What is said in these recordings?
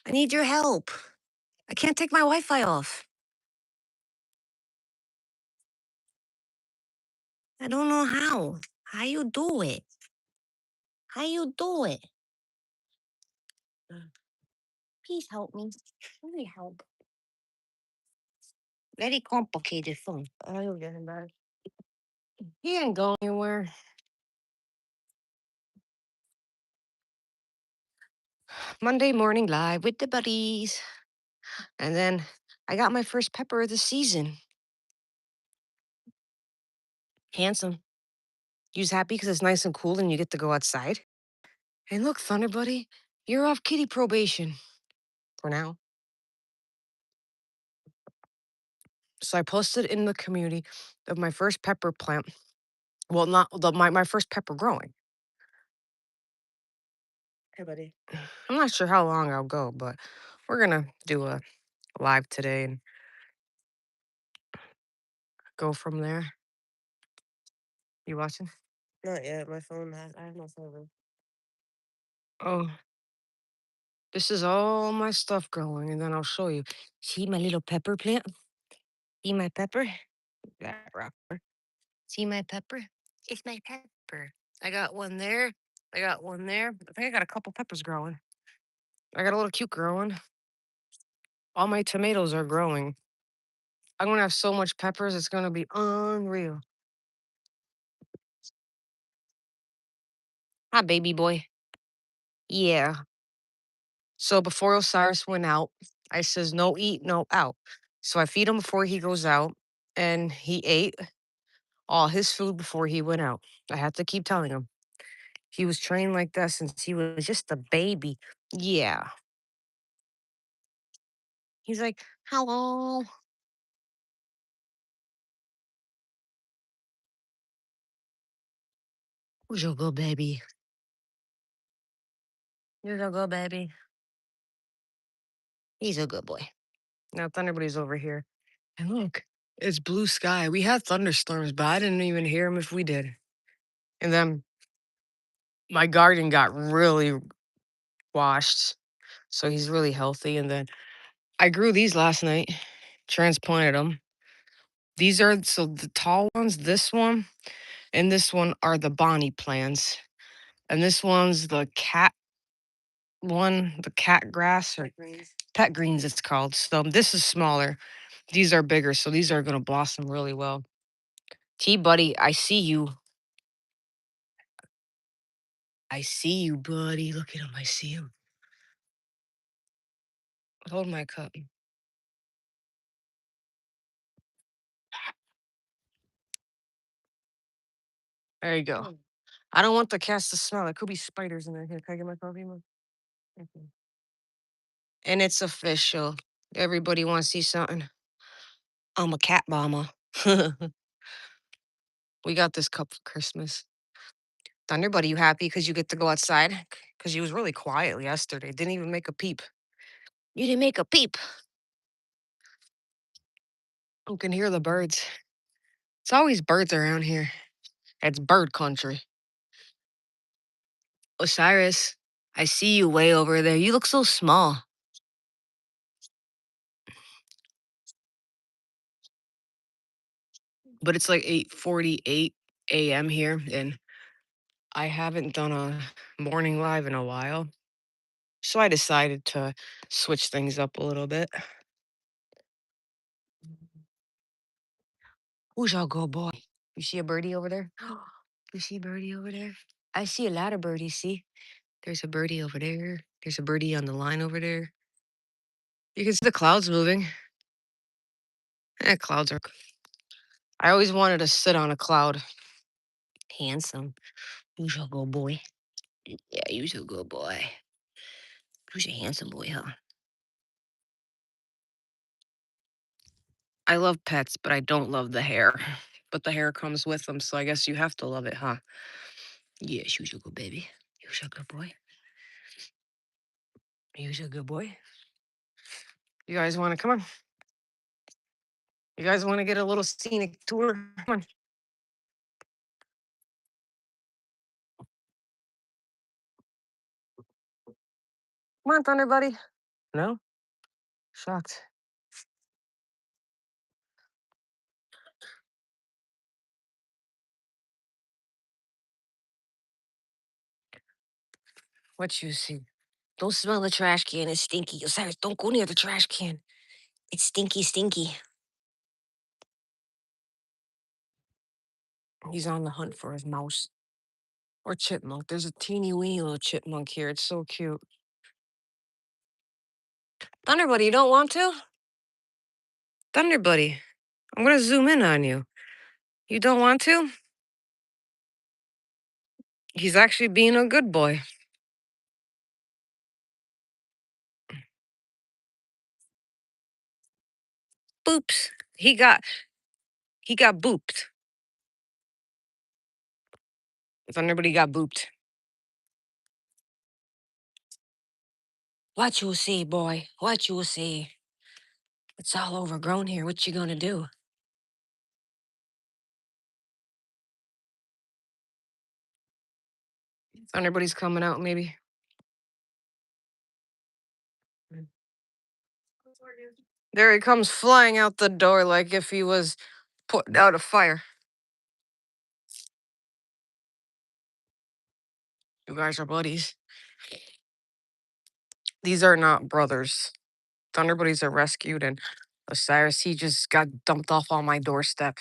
I need your help. I can't take my Wi-Fi off. I don't know how. How you do it? How you do it? Please help me. Please help. Very complicated phone. Oh, you're getting bad. He ain't going anywhere. Monday morning live with the buddies. And then I got my first pepper of the season. Handsome. You's happy because it's nice and cool and you get to go outside? Hey, look, Thunder Buddy, you're off kitty probation for now. So I posted in the community of my first pepper plant. Well, not my first pepper growing. Hey, buddy. I'm not sure how long I'll go, but we're gonna do a live today and go from there. You watching? Not yet. My phone has. I have no phone. Oh, this is all my stuff growing, and then I'll show you. See my little pepper plant? See my pepper? That rocker. See my pepper? It's my pepper. I got one there. I got one there. I think I got a couple peppers growing. I got a little cute growing. All my tomatoes are growing. I'm gonna have so much peppers, it's gonna be unreal. Hi, baby boy. Yeah. So before Osiris went out, I says, no eat, no out. So I feed him before he goes out, and he ate all his food before he went out. I had to keep telling him. He was trained like that since he was just a baby. Yeah. He's like, hello. Who's your good baby? You're a good baby. He's a good boy. Now Thunderbuddy's over here. And look, it's blue sky. We had thunderstorms, but I didn't even hear them if we did. And then my garden got really washed. So he's really healthy. And then I grew these last night, transplanted them. These are so the tall ones, this one and this one are the Bonnie plants. And this one's the cat one, the cat grass or pet greens, it's called. So this is smaller. These are bigger. So these are going to blossom really well. T Buddy, I see you. I see you, buddy. Look at him. I see him. Hold my cup. There you go. I don't want the cats to smell. There could be spiders in there. Here, can I get my coffee, Mom? Thank you. And it's official. Everybody want to see something? I'm a cat mama. We got this cup for Christmas. Thunder Buddy, you happy because you get to go outside? Because you was really quiet yesterday. Didn't even make a peep. You didn't make a peep. You can hear the birds. It's always birds around here. It's bird country. Osiris, I see you way over there. You look so small. But it's like 8:48 a.m. here, and I haven't done a morning live in a while. So I decided to switch things up a little bit. Who's your good boy? You see a birdie over there? You see a birdie over there? I see a lot of birdies. See, there's a birdie over there. There's a birdie on the line over there. You can see the clouds moving. Clouds are. I always wanted to sit on a cloud. Handsome. Who's your good boy? Yeah, you're a good boy. Who's a handsome boy, huh? I love pets, but I don't love the hair. But the hair comes with them, so I guess you have to love it, huh? Yeah, you's a good baby. You's a good boy. You's a good boy. You guys want to come on? You guys want to get a little scenic tour? Come on. Come on, Thunder Buddy. No? Shocked. What you see? Don't smell the trash can. It's stinky. Osiris, don't go near the trash can. It's stinky, stinky. He's on the hunt for his mouse or chipmunk. There's a teeny weeny little chipmunk here. It's so cute. Thunder Buddy, you don't want to? Thunder Buddy, I'm gonna zoom in on you. You don't want to? He's actually being a good boy. Boops. He got booped. Thunder Buddy got booped. What you see, boy? What you see? It's all overgrown here. What you gonna do? Thunder Buddy's coming out, maybe. Mm. There he comes flying out the door like if he was putting out a fire. You guys are buddies. These are not brothers. Thunder Buddies are rescued, and Osiris, he just got dumped off on my doorstep.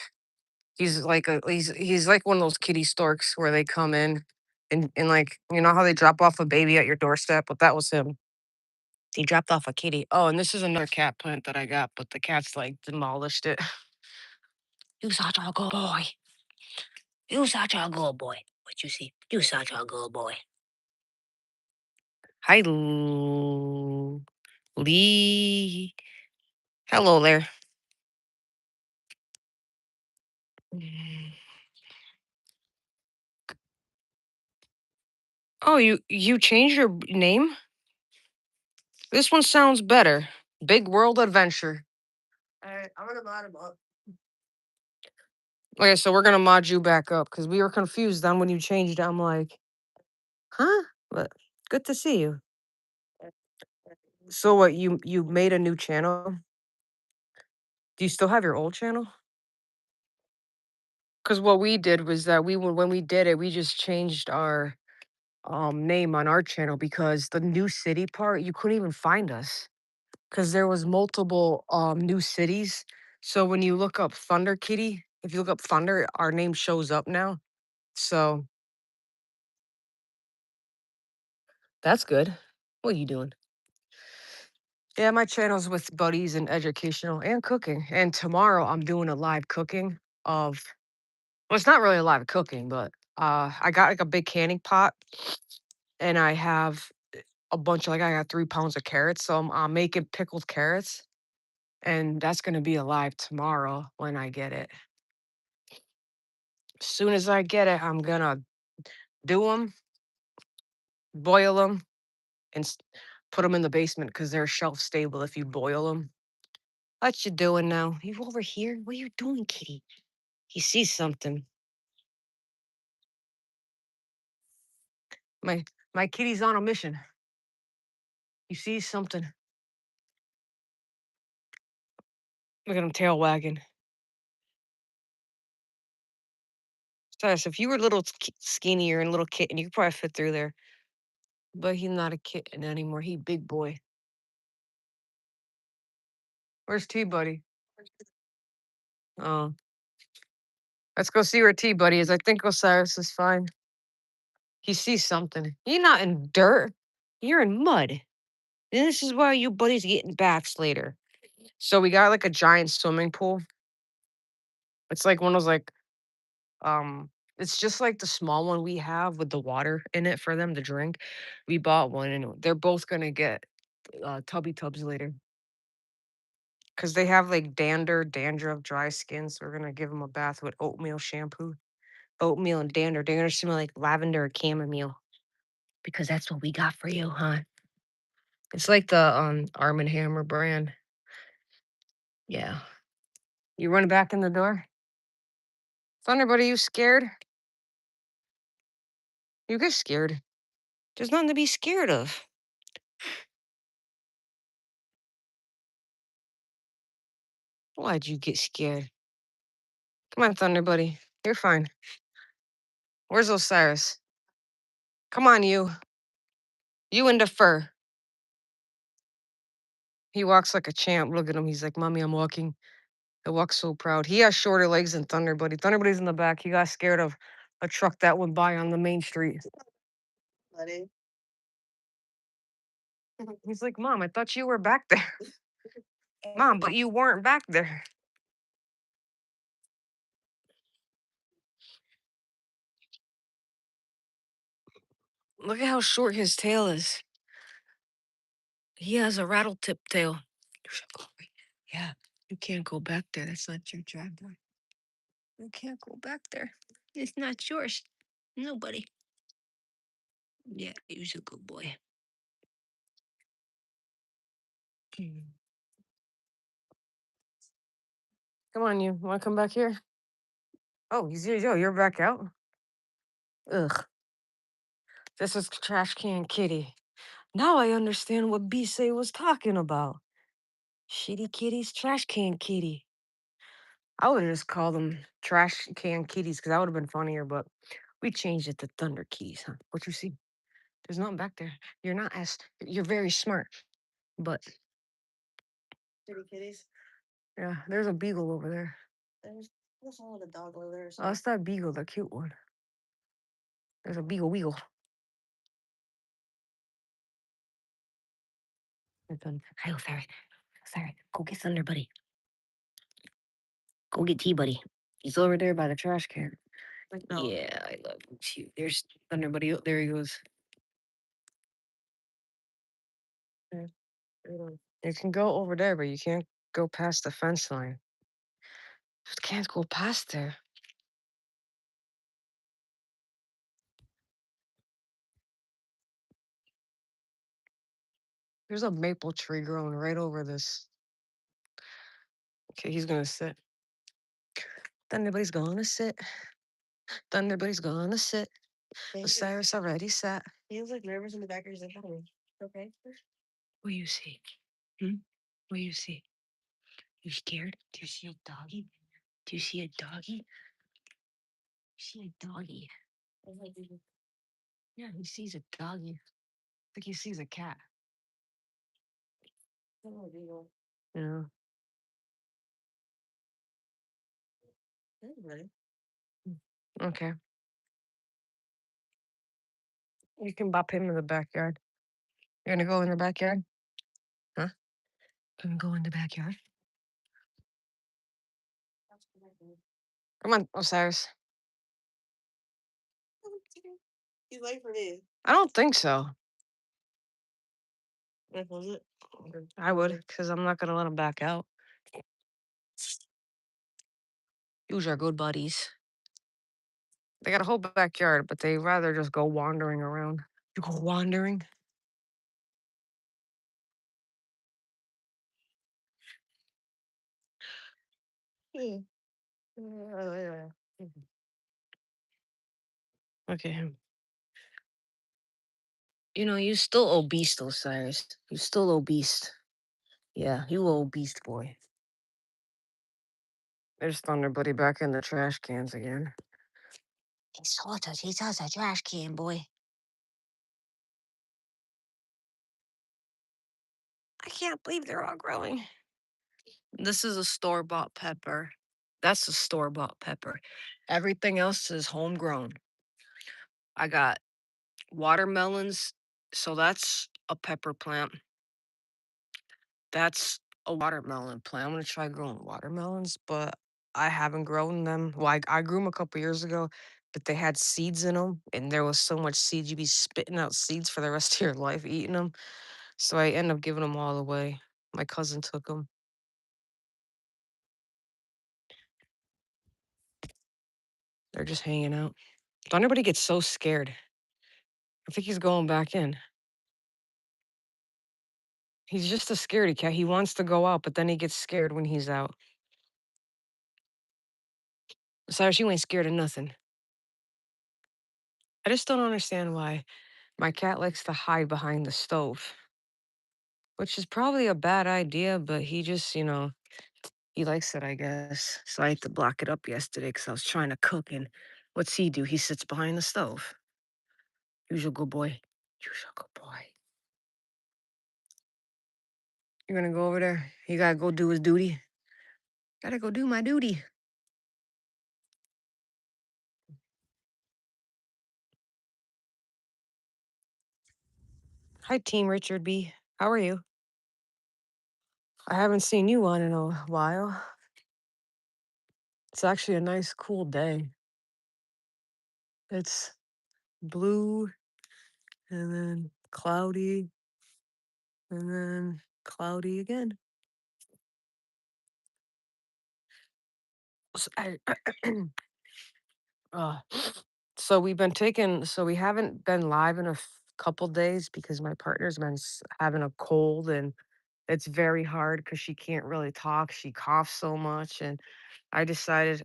He's like one of those kitty storks where they come in and like you know how they drop off a baby at your doorstep? But that was him. He dropped off a kitty. Oh, and this is another cat plant that I got, but the cats like demolished it. You such a good boy. You such a good boy. What you see? You such a good boy. Hi, Lee. Hello there. Mm. Oh, you changed your name? This one sounds better. Big World Adventure. Alright, I'm gonna mod him up. Okay, so we're gonna mod you back up because we were confused on when you changed. I'm like, huh? But good to see you. So what? You made a new channel? Do you still have your old channel? Because what we did was that when we did it, we just changed our name on our channel because the new city part you couldn't even find us because there was multiple new cities. So when you look up Thunder Kitty, if you look up Thunder, our name shows up now. So that's good. What are you doing? Yeah, my channel's with buddies and educational and cooking. And tomorrow I'm doing a live cooking of well, it's not really a live cooking, but I got like a big canning pot and I have a bunch of like I got 3 pounds of carrots. So I'm making pickled carrots. And that's gonna be alive tomorrow when I get it. As soon as I get it, I'm gonna do them, boil them, and put them in the basement because they're shelf stable if you boil them. What you doing now? You over here? What are you doing, kitty? He sees something. My my kitty's on a mission. He sees something. Look at him tail wagging. Styles, if you were a little skinnier and a little kitten, you could probably fit through there. But he's not a kitten anymore. He big boy. Where's T Buddy? Oh, let's go see where T Buddy is. I think Osiris is fine. He sees something. You're not in dirt. You're in mud. And this is why you buddies getting baths later. So we got like a giant swimming pool. It's like one of those um it's just like the small one we have with the water in it for them to drink. We bought one and they're both gonna get tubby tubs later. Cause they have like dandruff, dry skin. So we're gonna give them a bath with oatmeal shampoo. Oatmeal and dander. They're gonna smell like lavender or chamomile. Because that's what we got for you, huh? It's like the Arm& and Hammer brand. Yeah. You run back in the door? Thunderbird, are you scared? You get scared. There's nothing to be scared of. Why'd you get scared? Come on, Thunder Buddy. You're fine. Where's Osiris? Come on, you. You in the fur. He walks like a champ. Look at him. He's like, Mommy, I'm walking. I walk so proud. He has shorter legs than Thunder Buddy. Thunder Buddy's in the back. He got scared of a truck that went by on the main street. Buddy. He's like, Mom, I thought you were back there. Mom, but you weren't back there. Look at how short his tail is. He has a rattle tip tail. You should go Yeah, you can't go back there. That's not your driveway. You can't go back there. It's not yours. Nobody. Yeah, you're a good boy. Mm. Come on, you. Want to come back here? Oh, you're back out. Ugh. This is Trash Can Kitty. Now I understand what B-Say was talking about. Shitty kitties, trash can kitty. I would have just called them trash can kitties because that would have been funnier, but we changed it to Thunder Kitties, huh? What you see? There's nothing back there. You're very smart, but Shitty kitties. Yeah, there's a beagle over there. There's a little dog over there. Oh, that's that beagle, the cute one. There's a beagle weagle. Hi, Osiris. Osiris, go get Thunder Buddy. Go get T Buddy. He's over there by the trash can. No. Yeah, I love him too. There's Thunder Buddy. Oh, there he goes. Yeah, you can go over there, but you can't go past the fence line. Just can't go past there. There's a maple tree growing right over this. Okay, he's gonna sit. Thunderbody's gonna sit. Thunderbody's gonna sit. Osiris already sat. He was like nervous in the back of his head. Okay. What do you see? What do you see? You scared? Do you see a doggy? Do you see a doggy? You see a doggy? Yeah, he sees a doggy. I think he sees a cat. Yeah. Okay. You can bop him in the backyard. You're gonna go in the backyard? Huh? Gonna go in the backyard? Come on, Osiris. He's waiting for me. I don't think so. Was it? I would, because I'm not gonna let him back out. These are good buddies. They got a whole backyard, but they rather just go wandering around. You go wandering? Yeah. Okay. You know, you still obese, Osiris. You still obese. Yeah, you obese boy. There's Thunder Buddy back in the trash cans again. He's a trash can boy. I can't believe they're all growing. This is a store-bought pepper. That's a store-bought pepper. Everything else is homegrown. I got watermelons, so that's a pepper plant. That's a watermelon plant. I'm gonna try growing watermelons, but I haven't grown them. Well, I grew them a couple years ago, but they had seeds in them, and there was so much seeds you'd be spitting out seeds for the rest of your life eating them. So I ended up giving them all away. My cousin took them. They're just hanging out. Don't everybody get so scared. I think he's going back in. He's just a scaredy cat. He wants to go out, but then he gets scared when he's out. Cyrus, you ain't scared of nothing. I just don't understand why my cat likes to hide behind the stove, which is probably a bad idea, but he just, He likes it, I guess. So I had to block it up yesterday because I was trying to cook. And what's he do? He sits behind the stove. Usual good boy. Usual good boy. You're gonna go over there. He gotta go do his duty. Gotta go do my duty. Hi, Team Richard B. How are you? I haven't seen you on in a while. It's actually a nice, cool day. It's blue and then cloudy and then cloudy again. Uh, so we've been taking, so we haven't been live in a couple days because my partner's been having a cold and it's very hard because she can't really talk. She coughs so much. And I decided,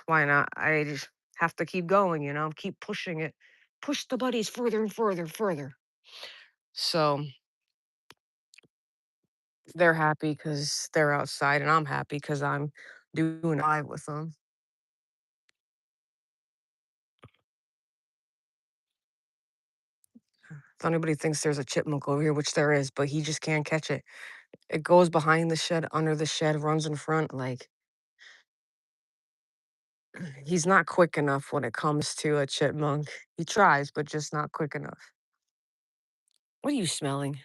why not? I just have to keep going, keep pushing it, push the buddies further and further, further. So they're happy because they're outside and I'm happy because I'm doing live with them. If anybody thinks there's a chipmunk over here, which there is, but he just can't catch it. It goes behind the shed, under the shed, runs in front. Like he's not quick enough when it comes to a chipmunk. He tries, but just not quick enough. What are you smelling?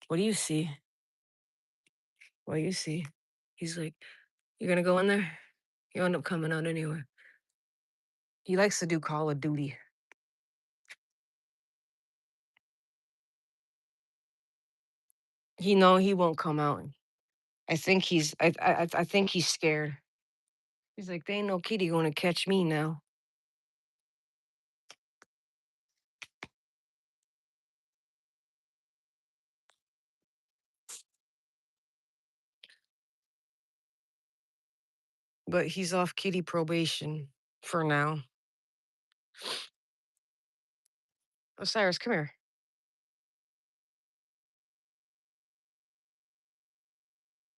What do you see? What do you see? He's like, "You gonna go in there?" You end up coming out anyway. He likes to do Call of Duty. He won't come out. I think he's scared. He's like, "There ain't no kitty gonna catch me now." But he's off kitty probation for now. Osiris, come here.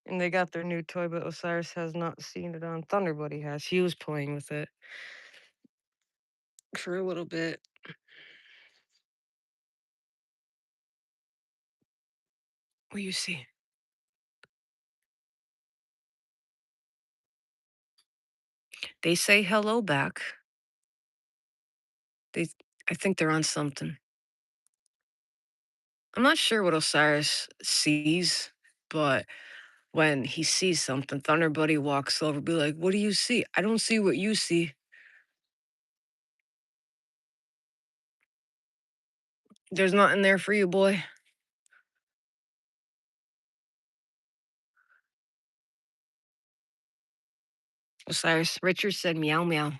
And they got their new toy, but Osiris has not seen it on. Thunder Buddy has. He was playing with it for a little bit. What do you see? They say hello back. They, I think they're on something. I'm not sure what Osiris sees, but when he sees something, Thunder Buddy walks over, be like, "What do you see? I don't see what you see." There's nothing there for you, boy. Osiris, Richard said meow meow.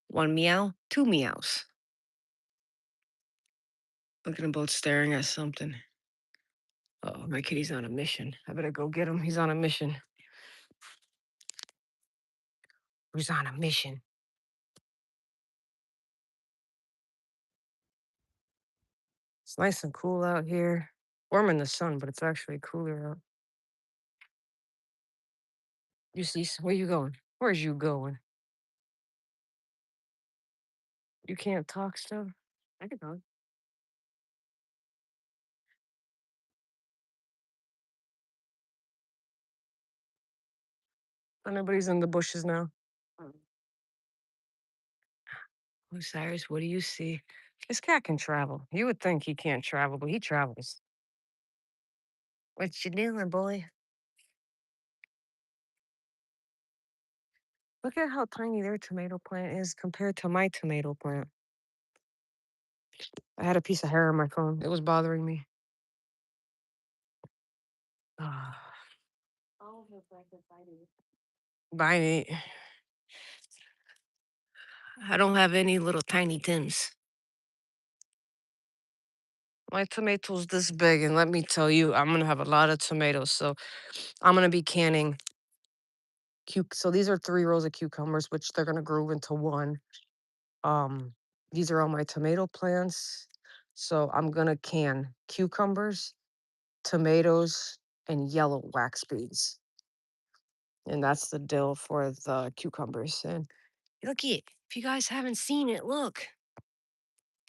One meow, two meows. Look at them both staring at something. Oh, my kitty's on a mission. I better go get him. He's on a mission. Who's on a mission? It's nice and cool out here. Warm in the sun, but it's actually cooler out. You see, where you going? Where's you going? You can't talk stuff? I can talk. Nobody's in the bushes now. Osiris, what do you see? This cat can travel. You would think he can't travel, but he travels. What you doing, boy? Look at how tiny their tomato plant is compared to my tomato plant. I had a piece of hair on my phone. It was bothering me. Ah, bye, Nate. I don't have any little tiny Tims. My tomatoes this big, and let me tell you, I'm gonna have a lot of tomatoes. So I'm gonna be canning so these are 3 rows of cucumbers, which they're gonna grow into one. Um, these are all my tomato plants. So I'm gonna can cucumbers, tomatoes, and yellow wax beans. and that's the dill for the cucumbers. And look it, if you guys haven't seen it, look,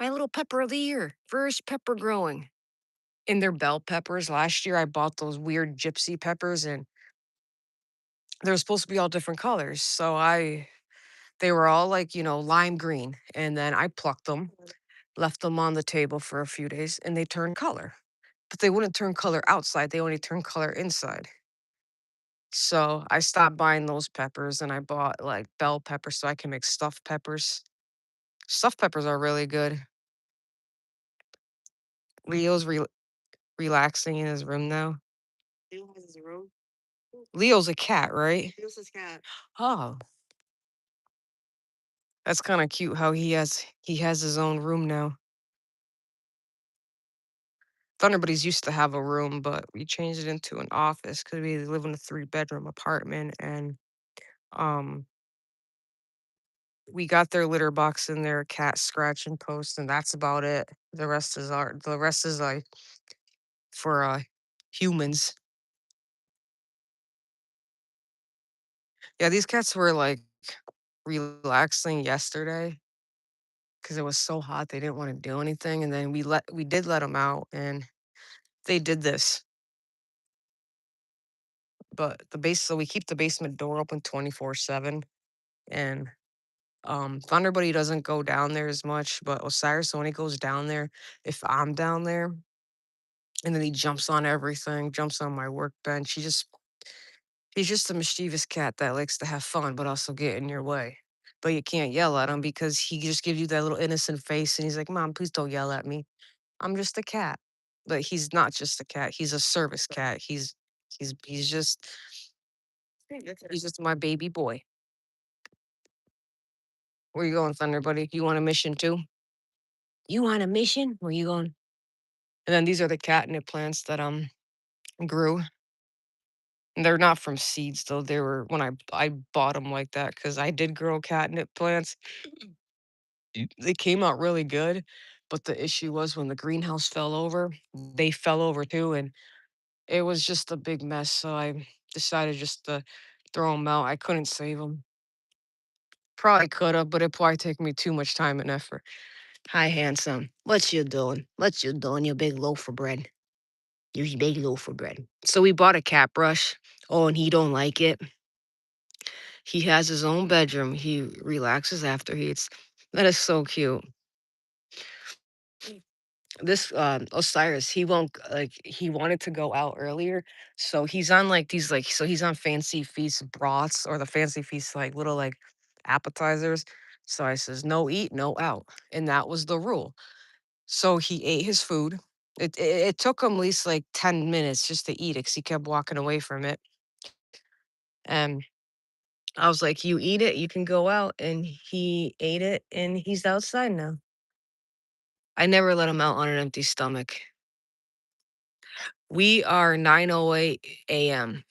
my little pepper of the year, first pepper growing. And they're bell peppers. Last year I bought those weird gypsy peppers and they're supposed to be all different colors. They were all like, lime green. And then I plucked them, left them on the table for a few days, and they turned color. But they wouldn't turn color outside, they only turn color inside. So I stopped buying those peppers and I bought like bell peppers so I can make stuffed peppers. Stuffed peppers are really good. Leo's relaxing in his room now. Leo has his room. Leo's a cat, right? Leo's his cat. Oh, that's kind of cute how he has his own room now. Thunderbuddies used to have a room, but we changed it into an office because we live in a three-bedroom apartment, and um, we got their litter box and their cat scratching post, and that's about it. The rest is like for humans. Yeah, these cats were like relaxing yesterday because it was so hot they didn't want to do anything, and then we did let them out, and they did this. But so we keep the basement door open 24/7, and Thunderbuddy doesn't go down there as much, but Osiris, when he goes down there, if I'm down there, and then he jumps on everything, jumps on my workbench. He's just a mischievous cat that likes to have fun, but also get in your way. But you can't yell at him because he just gives you that little innocent face, and he's like, "Mom, please don't yell at me. I'm just a cat." But he's not just a cat. He's a service cat. He's just my baby boy. Where you going, Thunder Buddy? You want a mission too? You want a mission? Where you going? And then these are the catnip plants that grew. And they're not from seeds though. They were when I bought them like that because I did grow catnip plants. They came out really good, but the issue was when the greenhouse fell over, they fell over too, and it was just a big mess. So I decided just to throw them out. I couldn't save them. Probably could have, but it probably take me too much time and effort. Hi, handsome. What you doing? What you doing, you big loaf of bread? You big loaf of bread. So we bought a cat brush. Oh, and he don't like it. He has his own bedroom. He relaxes after he eats. That is so cute. This Osiris, he won't like he wanted to go out earlier. So he's on like these like so he's on fancy feast broths or the fancy feast like little like appetizers. So I says, no eat, no out. And that was the rule. So he ate his food. It took him at least like 10 minutes just to eat it because he kept walking away from it. And I was like, you eat it, you can go out. And he ate it and he's outside now. I never let him out on an empty stomach. We are 9:08 a.m.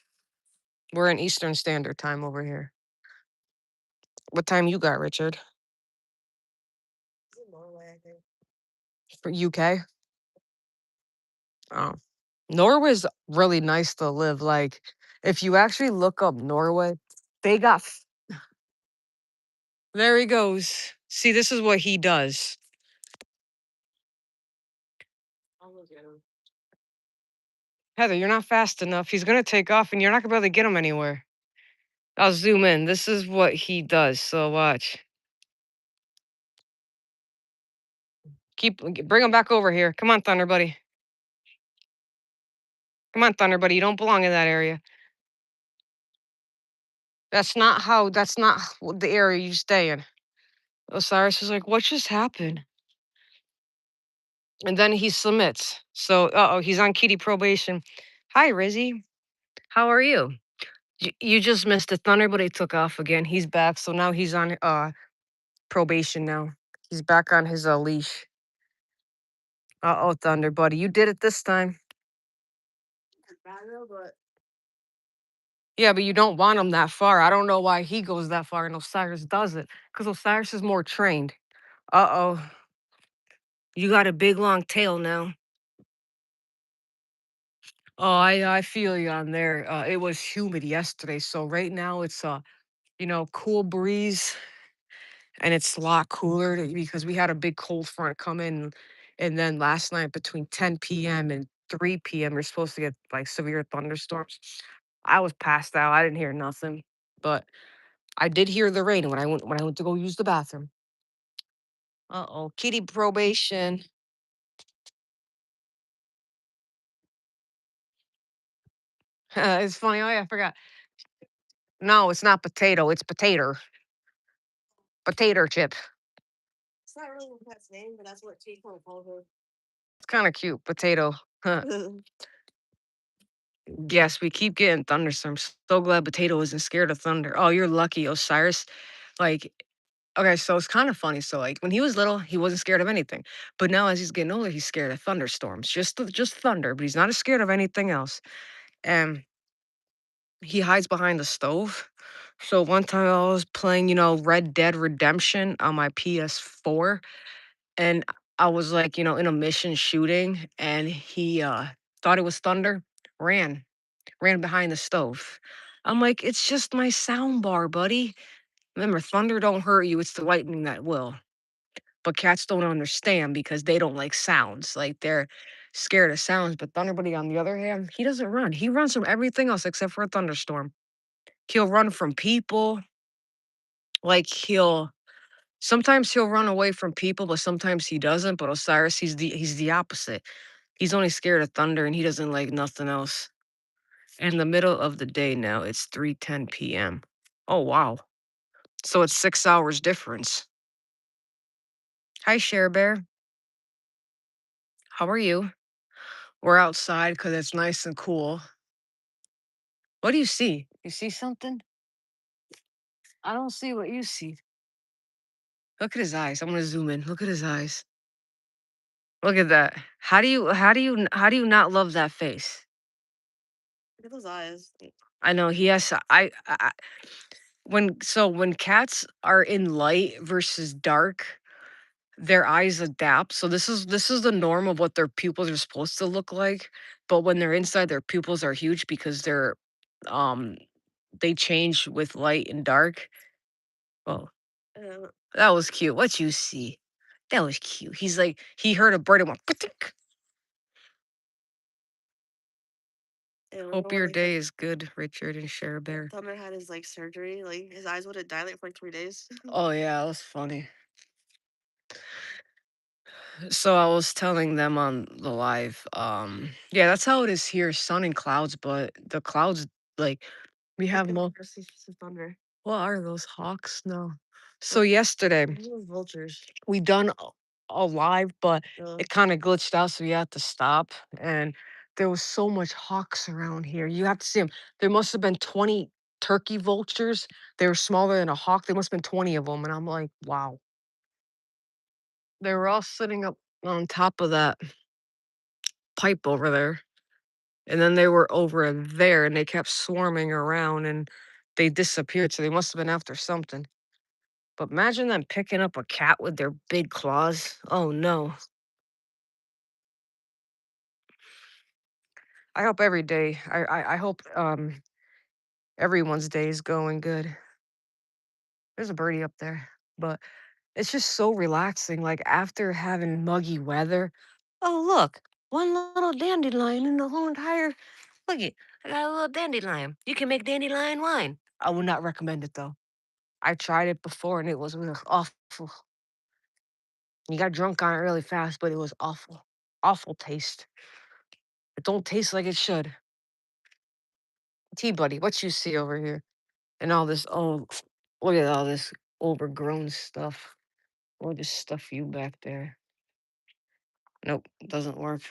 We're in Eastern Standard Time over here. What time you got, Richard? For UK? Oh. Norway's really nice to live. Like, if you actually look up Norway, they got there he goes. See, this is what he does. I'll look at him. Heather, you're not fast enough. He's gonna take off and you're not gonna be able to get him anywhere. I'll zoom in. This is what he does. So watch. Bring him back over here. Come on, Thunder Buddy. Come on, Thunder Buddy. You don't belong in that area. That's not the area you stay in. Osiris is like, what just happened? And then he submits. So, he's on kitty probation. Hi, Rizzy. How are you? You just missed the thunder, but he took off again. He's back. So now he's on probation now. He's back on his leash. Thunder buddy. You did it this time. Yeah, but you don't want him that far. I don't know why he goes that far and Osiris doesn't. Because Osiris is more trained. Uh-oh. You got a big long tail now. Oh, I feel you on there. It was humid yesterday, so right now it's cool breeze, and it's a lot cooler because we had a big cold front come in, and then last night between 10 p.m. and 3 p.m. we're supposed to get like severe thunderstorms. I was passed out. I didn't hear nothing, but I did hear the rain when I went to go use the bathroom. Uh-oh, kitty probation. It's funny. Oh yeah, I forgot. No, it's not potato. It's potato. Potato chip. It's not really my pet's name, but that's what T-Pone called her. It's kind of cute. Potato. Huh. Yes, we keep getting thunderstorms. So glad potato isn't scared of thunder. Oh, you're lucky, Osiris. Like, okay, so it's kind of funny. So, like, when he was little, he wasn't scared of anything. But now, as he's getting older, he's scared of thunderstorms. Just thunder, but he's not as scared of anything else. And he hides behind the stove. So one time I was playing, Red Dead Redemption on my PS4, and I was like, in a mission shooting, and he thought it was thunder, ran, ran behind the stove. I'm like, it's just my sound bar, buddy. Remember, thunder don't hurt you, it's the lightning that will. But cats don't understand because they don't like sounds. Like they're scared of sounds. But Thunderbuddy, on the other hand, he doesn't run. He runs from everything else except for a thunderstorm. He'll run from people. Like sometimes he'll run away from people, but sometimes he doesn't. But Osiris, he's the opposite. He's only scared of thunder and he doesn't like nothing else. In the middle of the day now, it's 3:10 p.m. Oh wow. So it's 6 hours difference. Hi, Share Bear. How are you? We're outside because it's nice and cool. What do you see? You see something? I don't see what you see. Look at his eyes. I'm gonna zoom in. Look at his eyes. Look at that. How do you not love that face? Look at those eyes. I know he has. When cats are in light versus dark, their eyes adapt. So this is the norm of what their pupils are supposed to look like. But when they're inside, their pupils are huge because um they change with light and dark. Oh, Uh, that was cute. What you see? That was cute. He's like he heard a bird and went. "Ka-tink." and remember Hope when your they said day is good, Richard and Share when Bear. Thunder had his like surgery, like his eyes wouldn't dilate for like 3 days. Oh yeah, that was funny. So I was telling them on the live, yeah, that's how it is here, sun and clouds, but the clouds like we Look have at mo the Thunder. what are those hawks? No. So Those yesterday those vultures. we done a live, but Uh, it kind of glitched out, so we had to stop. And there was so much hawks around here. You have to see them. There must have been 20 turkey vultures. They were smaller than a hawk. There must have been 20 of them, and I'm like, wow. They were all sitting up on top of that pipe over there. And then they were over there and they kept swarming around and they disappeared. So they must have been after something. But imagine them picking up a cat with their big claws. Oh no. I hope every day. I hope everyone's day is going good. There's a birdie up there. But it's just so relaxing. Like after having muggy weather. Oh look, one little dandelion in the whole entire look it. I got a little dandelion. You can make dandelion wine. I would not recommend it though. I tried it before and it was ugh, awful. You got drunk on it really fast, but it was awful. Awful taste. It don't taste like it should. Tea buddy, what you see over here? And all this look at all this overgrown stuff. We'll just stuff you back there. Nope, doesn't work.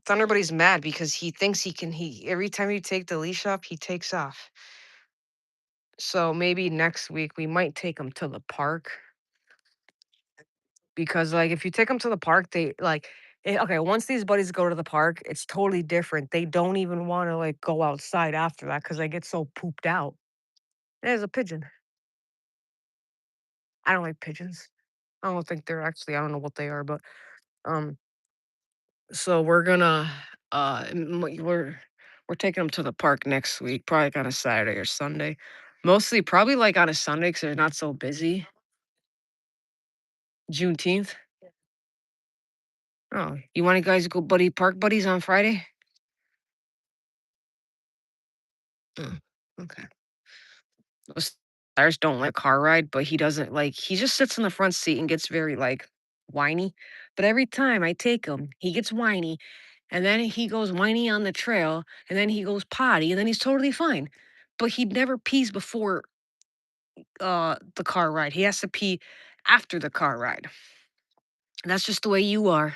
Thunderbody's mad because he thinks he every time you take the leash off, he takes off. So maybe next week we might take him to the park because like if you take them to the park, they like okay, once these buddies go to the park, it's totally different. They don't even want to like go outside after that because they get so pooped out. There's a pigeon. I don't like pigeons. I don't think they're actually I don't know what they are, but um So we're gonna we're taking them to the park next week, probably like on a Saturday or Sunday. Mostly probably like on a Sunday because they're not so busy. Juneteenth. Oh, you want to guys go buddy park buddies on Friday? Oh, okay. Cyrus don't like car ride, but he doesn't like he just sits in the front seat and gets very like whiny. But every time I take him, he gets whiny, and then he goes whiny on the trail, and then he goes potty, and then he's totally fine. But he never pees before the car ride. He has to pee after the car ride. That's just the way you are.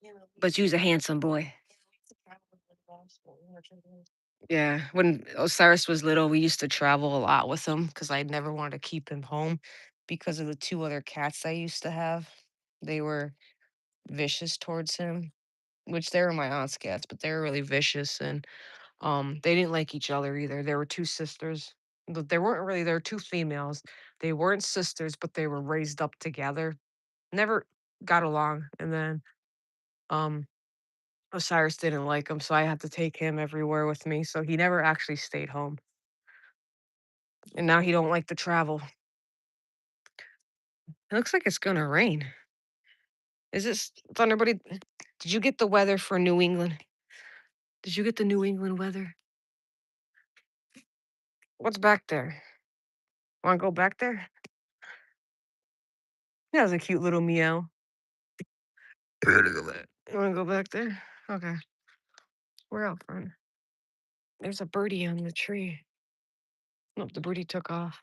You know, we But used to you's a travel. handsome boy. Yeah, we used to travel with law school. We were children. Yeah, when Osiris was little, we used to travel a lot with him because I never wanted to keep him home because of the two other cats I used to have. They were vicious towards him, which they were my aunt's cats, but they were really vicious and they didn't like each other either. There were two sisters, but they weren't really, there were two females. They weren't sisters, but they were raised up together. Never got along. And then um Osiris didn't like him, so I had to take him everywhere with me. So he never actually stayed home. And now he don't like to travel. It looks like it's gonna rain. Is this Thunder Buddy? Did you get the weather for New England? Did you get the New England weather? What's back there? Want to go back there? That was a cute little meow. You want to go back there? Okay. We're out front. There's a birdie on the tree. Nope, the birdie took off.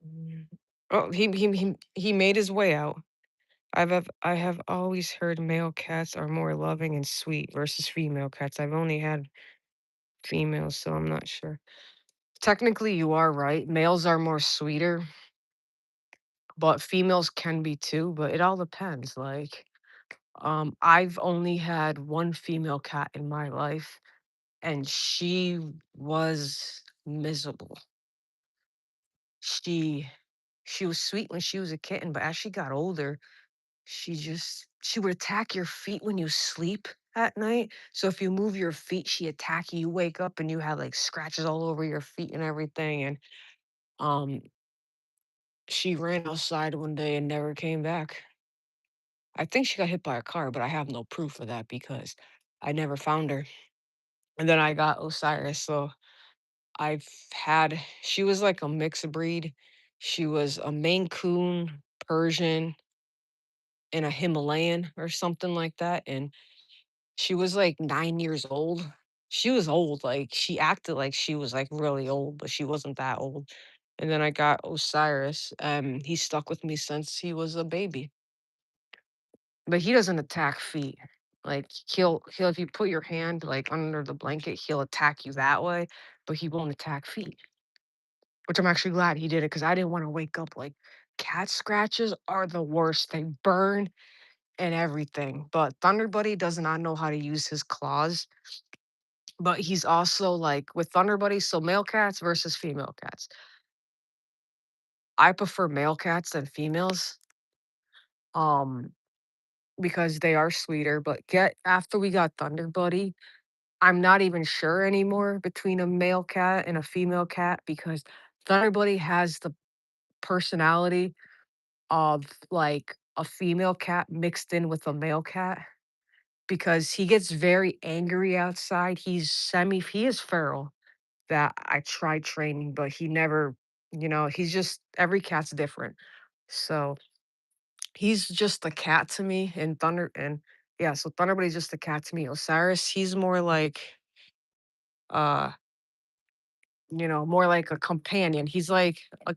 Mm. Oh, he made his way out. I have always heard male cats are more loving and sweet versus female cats. I've only had females, so I'm not sure. Technically, you are right. Males are more sweeter, but females can be too, but it all depends. Like, I've only had one female cat in my life, and she was miserable. She she was sweet when she was a kitten, but as she got older, she would attack your feet when you sleep at night. So if you move your feet, she attack you. You wake up and you have like scratches all over your feet and everything. And um she ran outside one day and never came back. I think she got hit by a car, but I have no proof of that because I never found her. And then I got Osiris. So she was like a mixed breed. She was a Maine Coon, Persian, and a Himalayan or something like that. And she was like 9 years old. She was old. Like she acted like she was like really old, but she wasn't that old. And then I got Osiris. He stuck with me since he was a baby. But he doesn't attack feet. Like he'll if you put your hand like under the blanket, he'll attack you that way, but he won't attack feet. Which I'm actually glad he did it because I didn't want to wake up like cat scratches are the worst. They burn and everything. But Thunder Buddy does not know how to use his claws. But he's also like with Thunder Buddy, so male cats versus female cats. I prefer male cats than females. Um, because they are sweeter. But get after we got Thunder Buddy, I'm not even sure anymore between a male cat and a female cat because Thunder Buddy has the personality of like a female cat mixed in with a male cat because he gets very angry outside. He is feral that I tried training, but he never, he's just every cat's different. So he's just a cat to me and yeah, so Thunderbody's just a cat to me. Osiris, he's more like uh more like a companion. He's like a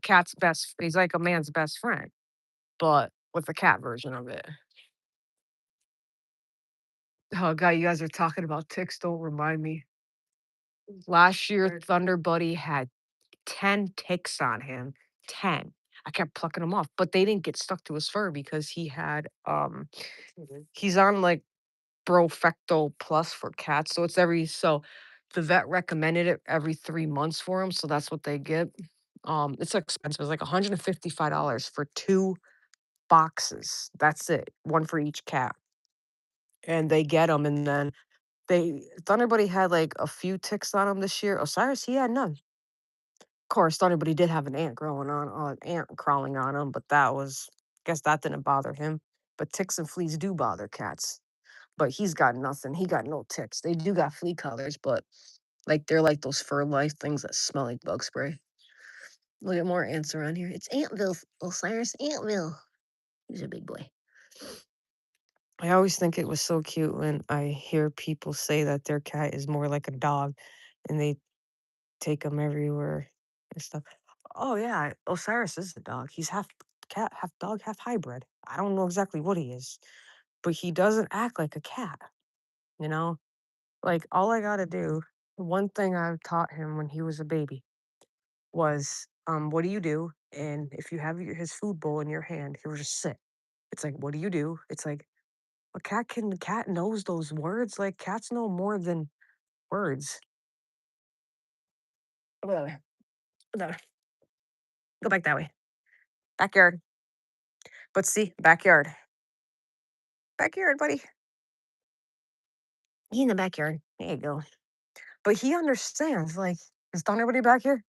man's best friend, but with the cat version of it. Oh god, you guys are talking about ticks, don't remind me. Last year, Thunder Buddy had 10 ticks on him. 10. I kept plucking them off, but they didn't get stuck to his fur because he's on like Brofecto Plus for cats. So the vet recommended it every 3 months for him. So that's what they get. It's expensive. It's like $155 for two boxes. That's it, one for each cat, and they get them, and then they Thunder Buddy had, like, a few ticks on him this year. Osiris, he had none. Course, Thunder Buddy did have an ant crawling on him, but that was guess that didn't bother him. But ticks and fleas do bother cats. But he's got nothing. He got no ticks. They do got flea collars, but like they're like those fur life things that smell like bug spray. Look at more ants around here. It's Antville, Osiris. Antville. He's a big boy. I always think it was so cute when I hear people say that their cat is more like a dog and they take him everywhere and stuff. Oh, yeah, Osiris is a dog. He's half cat, half dog, half hybrid. I don't know exactly what he is, but he doesn't act like a cat, you know? Like, all I gotta do one thing I taught him when he was a baby was, "What do you do?" And if you have his food bowl in your hand, he'll just sit. It's like, "What do you do?" It's like, cat knows those words, like, cats know more than words. Go that way, go that way, go back that way. Backyard. But see, backyard. Backyard, buddy. He in the backyard. There you go. But he understands, like, is not everybody back here?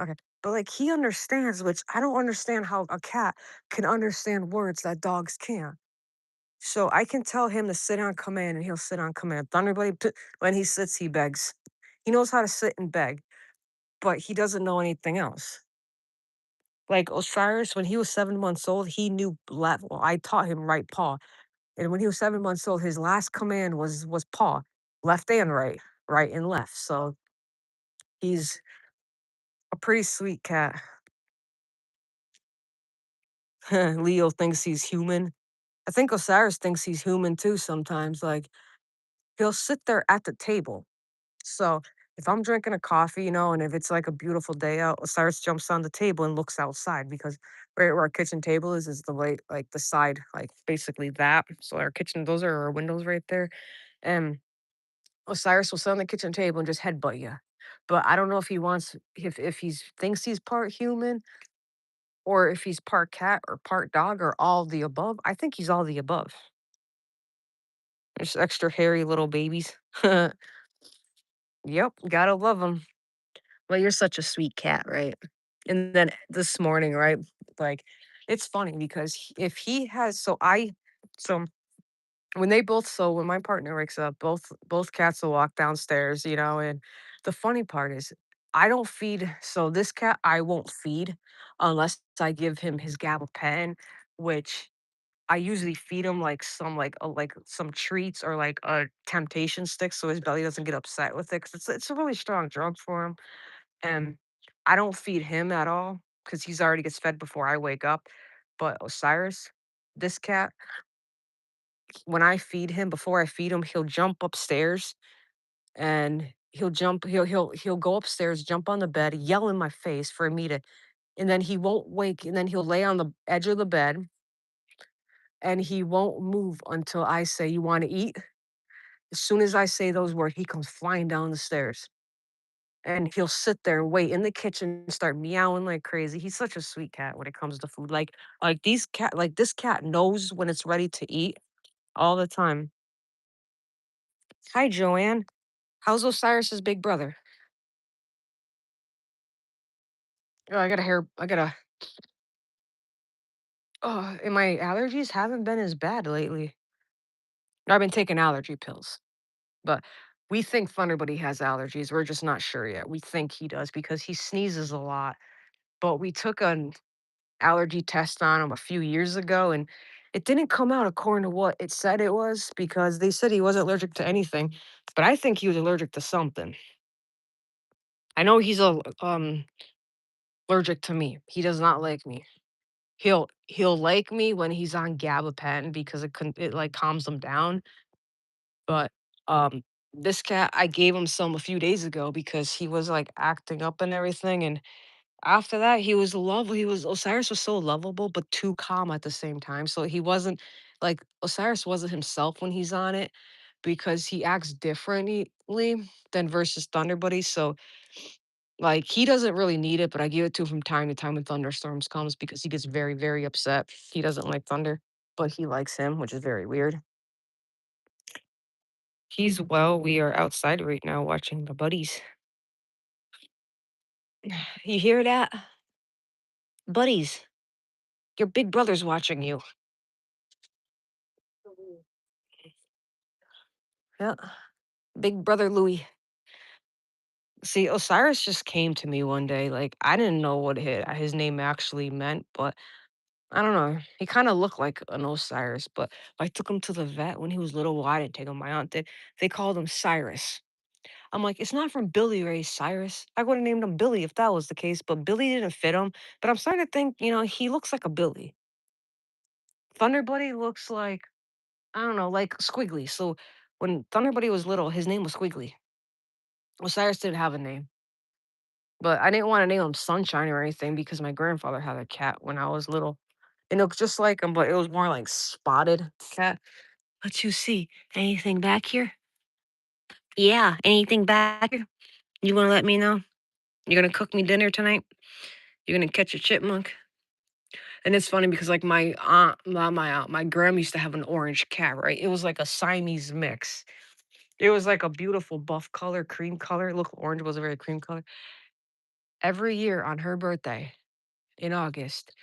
Okay. But like he understands, which I don't understand how a cat can understand words that dogs can't. So I can tell him to sit on command and he'll sit on command. Thunderbuddy, when he sits, he begs. He knows how to sit and beg, but he doesn't know anything else. Like Osiris, when he was 7 months old, he knew left. Well, I taught him right paw. And when he was 7 months old, his last command was paw, left and right, right and left. So he's a pretty sweet cat. Leo thinks he's human. I think Osiris thinks he's human too sometimes. Like he'll sit there at the table. So if I'm drinking a coffee, and if it's like a beautiful day out, Osiris jumps on the table and looks outside because right where our kitchen table is the way like the side, like basically that. So our kitchen, those are our windows right there. And Osiris will sit on the kitchen table and just headbutt you. But I don't know if he wants if he thinks he's part human or if he's part cat or part dog or all the above. I think he's all the above. There's extra hairy little babies. Yep, gotta love them. Well, you're such a sweet cat, right? And then this morning, right? Like, it's funny because if he has, so when my partner wakes up, both cats will walk downstairs, and the funny part is I don't feed. So this cat I won't feed unless I give him his gabapentin, which I usually feed him like some treats or like a temptation stick so his belly doesn't get upset with it 'cause it's a really strong drug for him. And I don't feed him at all because he's already gets fed before I wake up. But Osiris, this cat, when I feed him, before I feed him, he'll jump upstairs and he'll go upstairs, jump on the bed, yell in my face for me to, and then he won't wake, and then he'll lay on the edge of the bed and he won't move until I say, "You want to eat?" As soon as I say those words, he comes flying down the stairs and he'll sit there and wait in the kitchen and start meowing like crazy. He's such a sweet cat when it comes to food. Like this cat knows when it's ready to eat all the time. Hi, Joanne. How's Osiris's big brother? Oh, I gotta, oh, and my allergies haven't been as bad lately. I've been taking allergy pills, but we think Thunder Buddy has allergies. We're just not sure yet. We think he does because he sneezes a lot. But we took an allergy test on him a few years ago and it didn't come out according to what it said it was because they said he wasn't allergic to anything, but I think he was allergic to something. I know allergic to me. He does not like me. He'll like me when he's on gabapentin because it like calms him down. But um this cat I gave him some a few days ago because he was like acting up and everything. And after that, he was lovely. Osiris was so lovable, but too calm at the same time. So he wasn't like Osiris wasn't himself when he's on it because he acts differently than versus Thunder Buddy. So Like, he doesn't really need it, but I give it to him from time to time when thunderstorms comes because he gets very, very upset. He doesn't like thunder, but he likes him, which is very weird. He's well, we are outside right now watching the buddies. You hear that? Buddies, your big brother's watching you. Yeah, big brother Louis. See, Osiris just came to me one day. Like, I didn't know what his name actually meant, but I don't know. He kind of looked like an Osiris, but I took him to the vet when he was little. Well, I didn't take him. My aunt did. They called him Cyrus. I'm like, it's not from Billy Ray Cyrus. I would have named him Billy if that was the case, but Billy didn't fit him. But I'm starting to think, he looks like a Billy. Thunder Buddy looks like, I don't know, like Squiggly. So when Thunder Buddy was little, his name was Squiggly. Osiris didn't have a name. But I didn't wanna name him Sunshine or anything because my grandfather had a cat when I was little. It looked just like him, but it was more like spotted cat. Let you see. Anything back here? Yeah, anything back here? You wanna let me know? You gonna cook me dinner tonight? You gonna catch a chipmunk? And it's funny because like my aunt, not my aunt, my grandma used to have an orange cat, right? It was like a Siamese mix. It was like a beautiful buff color, cream color. Look, orange was a very cream color. Every year on her birthday in August,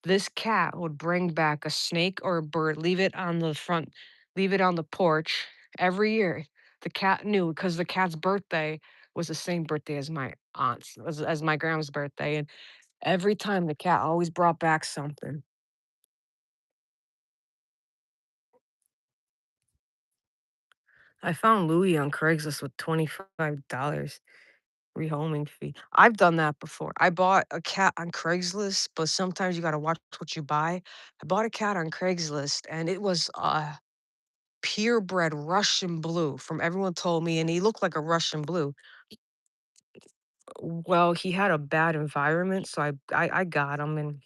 this cat would bring back a snake or a bird, leave it on the porch every year. The cat knew because the cat's birthday was the same birthday as my aunt's, as my grandma's birthday. And every time the cat always brought back something. I found Louis on Craigslist with $25 rehoming fee. I've done that before. I bought a cat on Craigslist, but sometimes you got to watch what you buy. I bought a cat on Craigslist and it was purebred Russian blue from everyone told me, and he looked like a Russian blue. Well, he had a bad environment, so I got him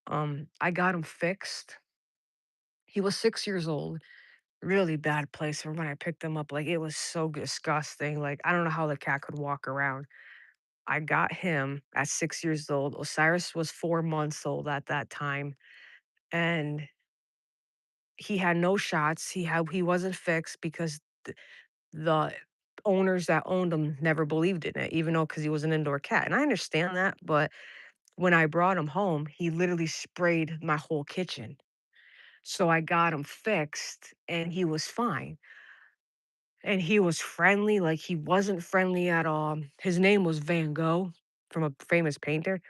and I got him fixed. He was 6 years old. Really bad place from when I picked him up. Like it was so disgusting. Like I don't know how the cat could walk around. I got him at 6 years old. Osiris was 4 months old at that time, and he had no shots. He wasn't fixed because the owners that owned him never believed in it, even though because he was an indoor cat, and I understand that, but when I brought him home, he literally sprayed my whole kitchen. So I got him fixed, and he was fine, and he was friendly, like, he wasn't friendly at all. His name was Van Gogh from a famous painter,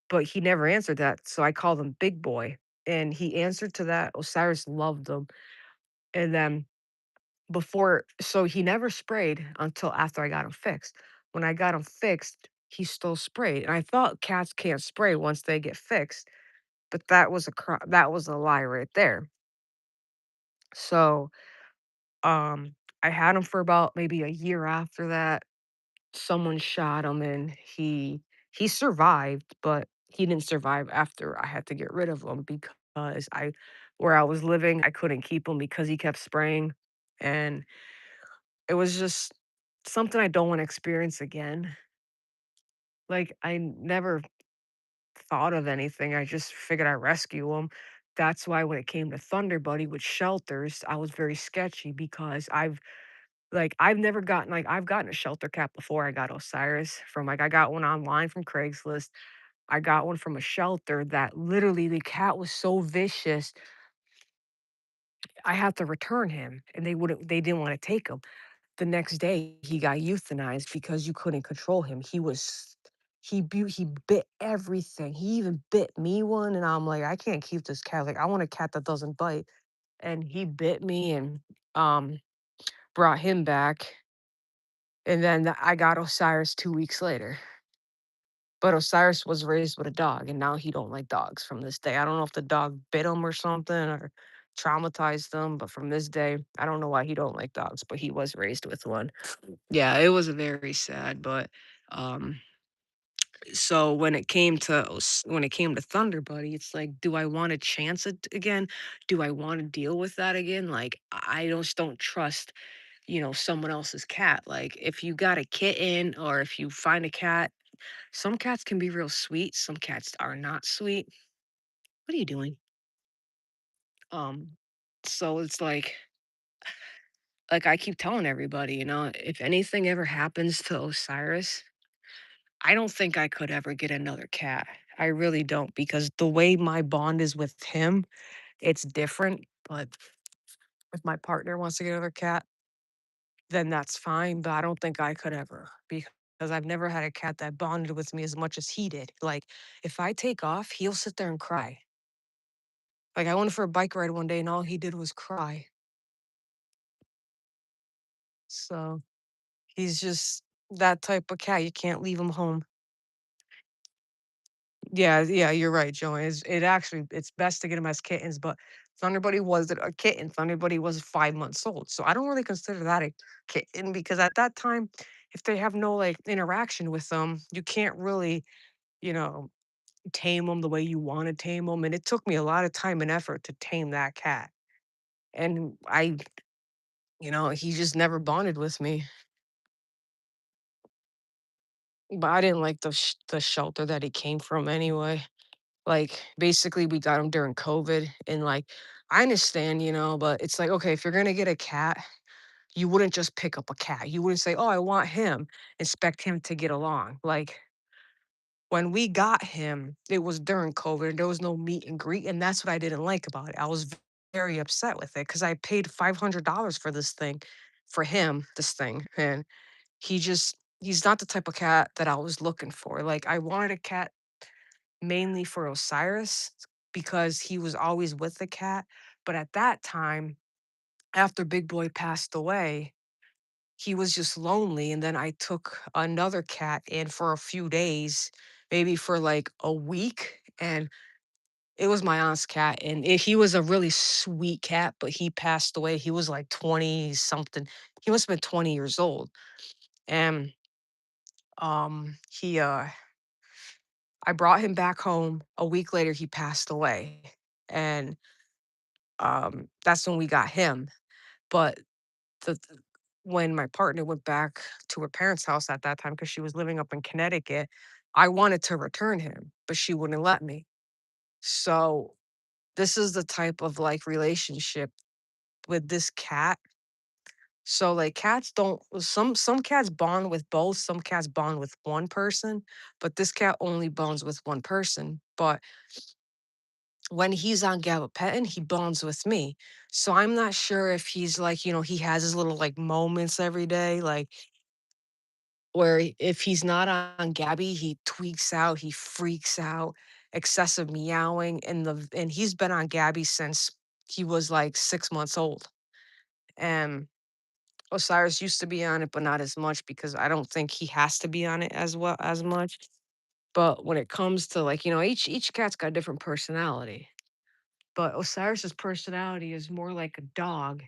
but he never answered that, so I called him Big Boy, and he answered to that. Osiris loved him, and then he never sprayed until after I got him fixed. When I got him fixed, he still sprayed, and I thought cats can't spray once they get fixed, but that was a lie right there. So, I had him for about maybe a year after that. Someone shot him and he survived, but he didn't survive after I had to get rid of him because I where I was living, I couldn't keep him because he kept spraying, and it was just something I don't wanna experience again. Like, I never thought of anything, I just figured I'd rescue him. That's why when it came to Thunder Buddy with shelters, I was very sketchy because I've gotten a shelter cat before I got Osiris from, I got one online from Craigslist. I got one from a shelter that literally the cat was so vicious, I had to return him, and they didn't wanna take him. The next day, he got euthanized because you couldn't control him. He bit everything. He even bit me one, and I'm like, "I can't keep this cat." Like, I want a cat that doesn't bite, and he bit me and, um, brought him back, and then I got Osiris 2 weeks later. But Osiris was raised with a dog, and now he don't like dogs from this day. I don't know if the dog bit him or something or traumatized him, but from this day, I don't know why he don't like dogs, but he was raised with one. Yeah, it was very sad, but, um, so when it came to Thunder Buddy, it's like, do I wanna chance it again? Do I wanna deal with that again? Like, I just don't trust. someone else's cat. Like if you got a kitten or if you find a cat, some cats can be real sweet, some cats are not sweet. What are you doing? Um, so it's like I keep telling everybody, if anything ever happens to Osiris, I don't think I could ever get another cat. I really don't because the way my bond is with him, it's different. But if my partner wants to get another cat, then that's fine. But I don't think I could ever because I've never had a cat that bonded with me as much as he did. Like if I take off, he'll sit there and cry. Like I went for a bike ride one day and all he did was cry. So he's just that type of cat. You can't leave him home. Yeah, yeah, you're right, Joey. It's best to get them as kittens, but Thunderbuddy wasn't a kitten. Thunderbuddy was 5 months old. So I don't really consider that a kitten because at that time, if they have no like interaction with them, you can't really, you know, tame them the way you want to tame them. And it took me a lot of time and effort to tame that cat. And he just never bonded with me. But I didn't like the shelter that he came from anyway. Like, basically, we got him during COVID, and, like, I understand, but it's like, okay, if you're gonna get a cat, you wouldn't just pick up a cat. You wouldn't say, "Oh, I want him," expect him to get along. Like, when we got him, it was during COVID, and there was no meet and greet, and that's what I didn't like about it. I was very upset with it because I paid $500 for this thing for him, this thing, and he's not the type of cat that I was looking for. Like, I wanted a cat mainly for Osiris because he was always with the cat. But at that time, after Big Boy passed away, he was just lonely. And then I took another cat in for a few days, maybe for like a week. And it was my aunt's cat. And he was a really sweet cat, but he passed away. He was like 20 something. He must have been 20 years old. And he I brought him back home. A week later he passed away. And that's when we got him. But the when my partner went back to her parents' house at that time, because she was living up in Connecticut, I wanted to return him, but she wouldn't let me. So this is the type of like relationship with this cat. So like cats don't some cats bond with both, some cats bond with one person, but this cat only bonds with one person. But when he's on gabapentin, he bonds with me. So I'm not sure if he's like, he has his little like moments every day, like where if he's not on Gabby, he tweaks out, he freaks out, excessive meowing, and he's been on Gabby since he was like 6 months old. And Osiris used to be on it, but not as much because I don't think he has to be on it as much. But when it comes to like, each cat's got a different personality. But Osiris's personality is more like a dog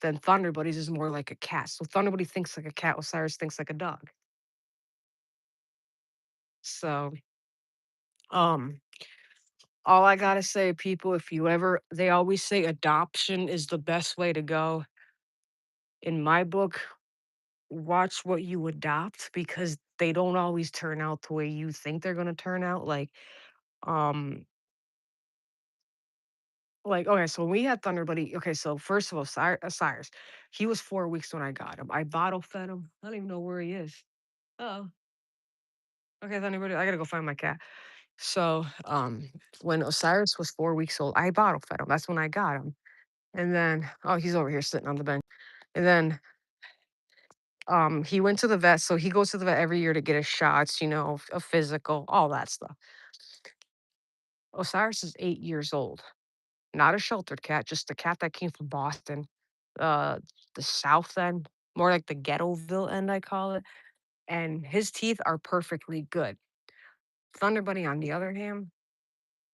than Thunderbuddy's is more like a cat. So Thunderbuddy thinks like a cat, Osiris thinks like a dog. So, um, all I gotta say, people, if you ever they always say adoption is the best way to go. In my book, watch what you adopt because they don't always turn out the way you think they're gonna turn out. Um, okay, so when we had Thunder Buddy, okay, so first of all, Cyrus, he was 4 weeks when I got him. I bottle fed him. I don't even know where he is. Oh, okay, Thunder Buddy, I gotta go find my cat. So, when Osiris was 4 weeks old, I bottle fed him. That's when I got him. And then, oh, he's over here sitting on the bench. And then, he went to the vet. So he goes to the vet every year to get his shots, a physical, all that stuff. Osiris is 8 years old. Not a sheltered cat, just a cat that came from Boston, uh, the South End, more like the Ghettoville end, I call it. And his teeth are perfectly good. Thunder Bunny, on the other hand,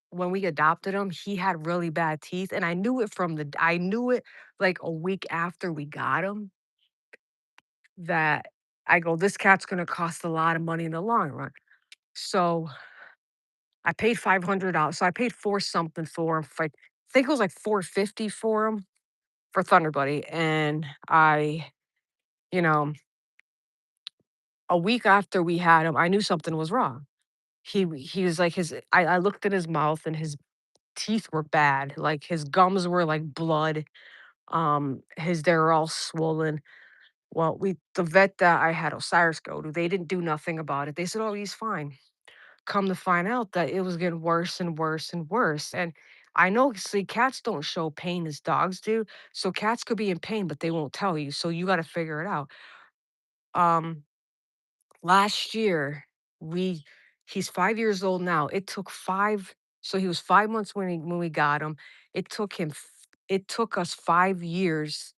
when we adopted him, he had really bad teeth, and I knew it like a week after we got him that I go, this cat's gonna cost a lot of money in the long run. So I paid $500. So I paid four something for him. I think it was like 450 for him for Thunder Buddy, and I You know, a week after we had him, I knew something was wrong. He was like I looked at his mouth and his teeth were bad. Like his gums were like blood. His they were all swollen. Well, the vet that I had Osiris go to, they didn't do nothing about it. They said, "Oh, he's fine." Come to find out that it was getting worse and worse and worse. And I know, see, cats don't show pain as dogs do. So cats could be in pain, but they won't tell you. So you got to figure it out. Um, Last year, we he's 5 years old now. It took five. So he was 5 months when we got him. It took us 5 years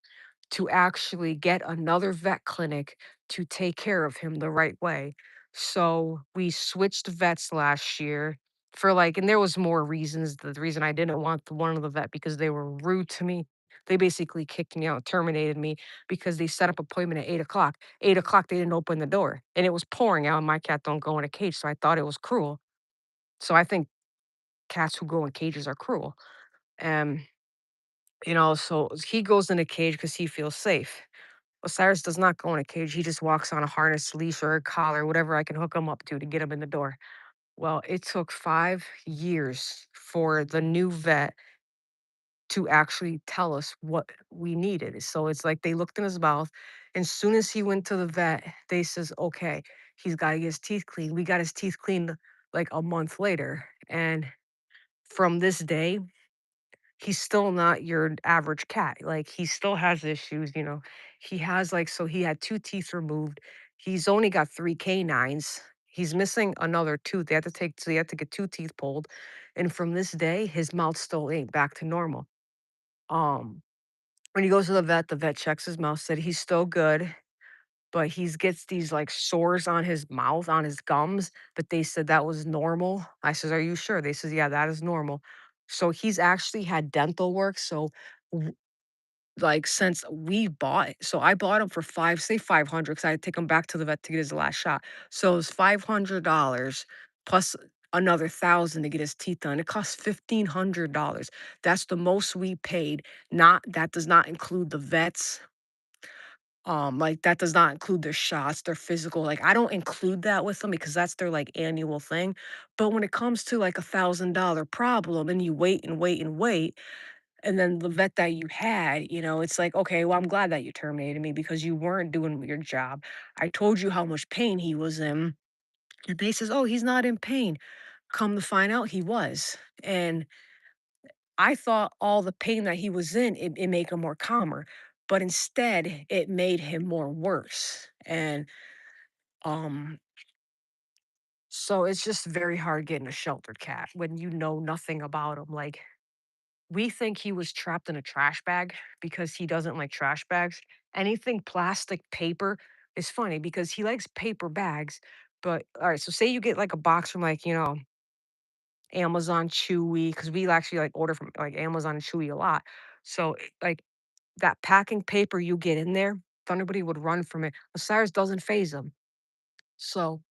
to actually get another vet clinic to take care of him the right way. So we switched vets last year for like, and there was more reasons. The reason I didn't want the one of the vet because they were rude to me. They basically kicked me out, terminated me because they set up appointment at 8 o'clock. 8 o'clock, they didn't open the door, and it was pouring out. And my cat don't go in a cage, so I thought it was cruel. So I think cats who go in cages are cruel. And so he goes in a cage because he feels safe. Osiris does not go in a cage. He just walks on a harness, leash, or a collar, whatever I can hook him up to get him in the door. Well, it took 5 years for the new vet to actually tell us what we needed. So it's like they looked in his mouth, and soon as he went to the vet, they says, "Okay, he's got to get his teeth cleaned." We got his teeth cleaned like a month later, and from this day, he's still not your average cat. Like he still has issues. He has like so he had two teeth removed. He's only got three canines. He's missing another tooth. They had to get two teeth pulled. And from this day, his mouth still ain't back to normal. Um, when he goes to the vet checks his mouth, said he's still good, but he's gets these like sores on his mouth, on his gums, but they said that was normal. I said, "Are you sure?" They said, "Yeah, that is normal." So he's actually had dental work. So like, since we bought so I bought him for 500 because I had to take him back to the vet to get his last shot. So it was $500 plus another 1,000 to get his teeth done. It cost $1,500. That's the most we paid. Not that does not include the vets. Like, that does not include their shots, their physical, like, I don't include that with them because that's their, like, annual thing. But when it comes to, like, $1,000 problem and you wait and wait and wait and then the vet that you had, it's like, okay, well, I'm glad that you terminated me because you weren't doing your job. I told you how much pain he was in. And they says, oh, he's not in pain. Come to find out he was. And I thought all the pain that he was in, it made him more calmer. But instead, it made him more worse. And um, so it's just very hard getting a sheltered cat when you know nothing about him. Like we think he was trapped in a trash bag because he doesn't like trash bags. Anything plastic, paper is funny because he likes paper bags. But all right, so say you get like a box from like, Amazon Chewy, because we actually like order from like Amazon and Chewy a lot. So like that packing paper you get in there, Thunderbird would run from it. Osiris doesn't phase him. So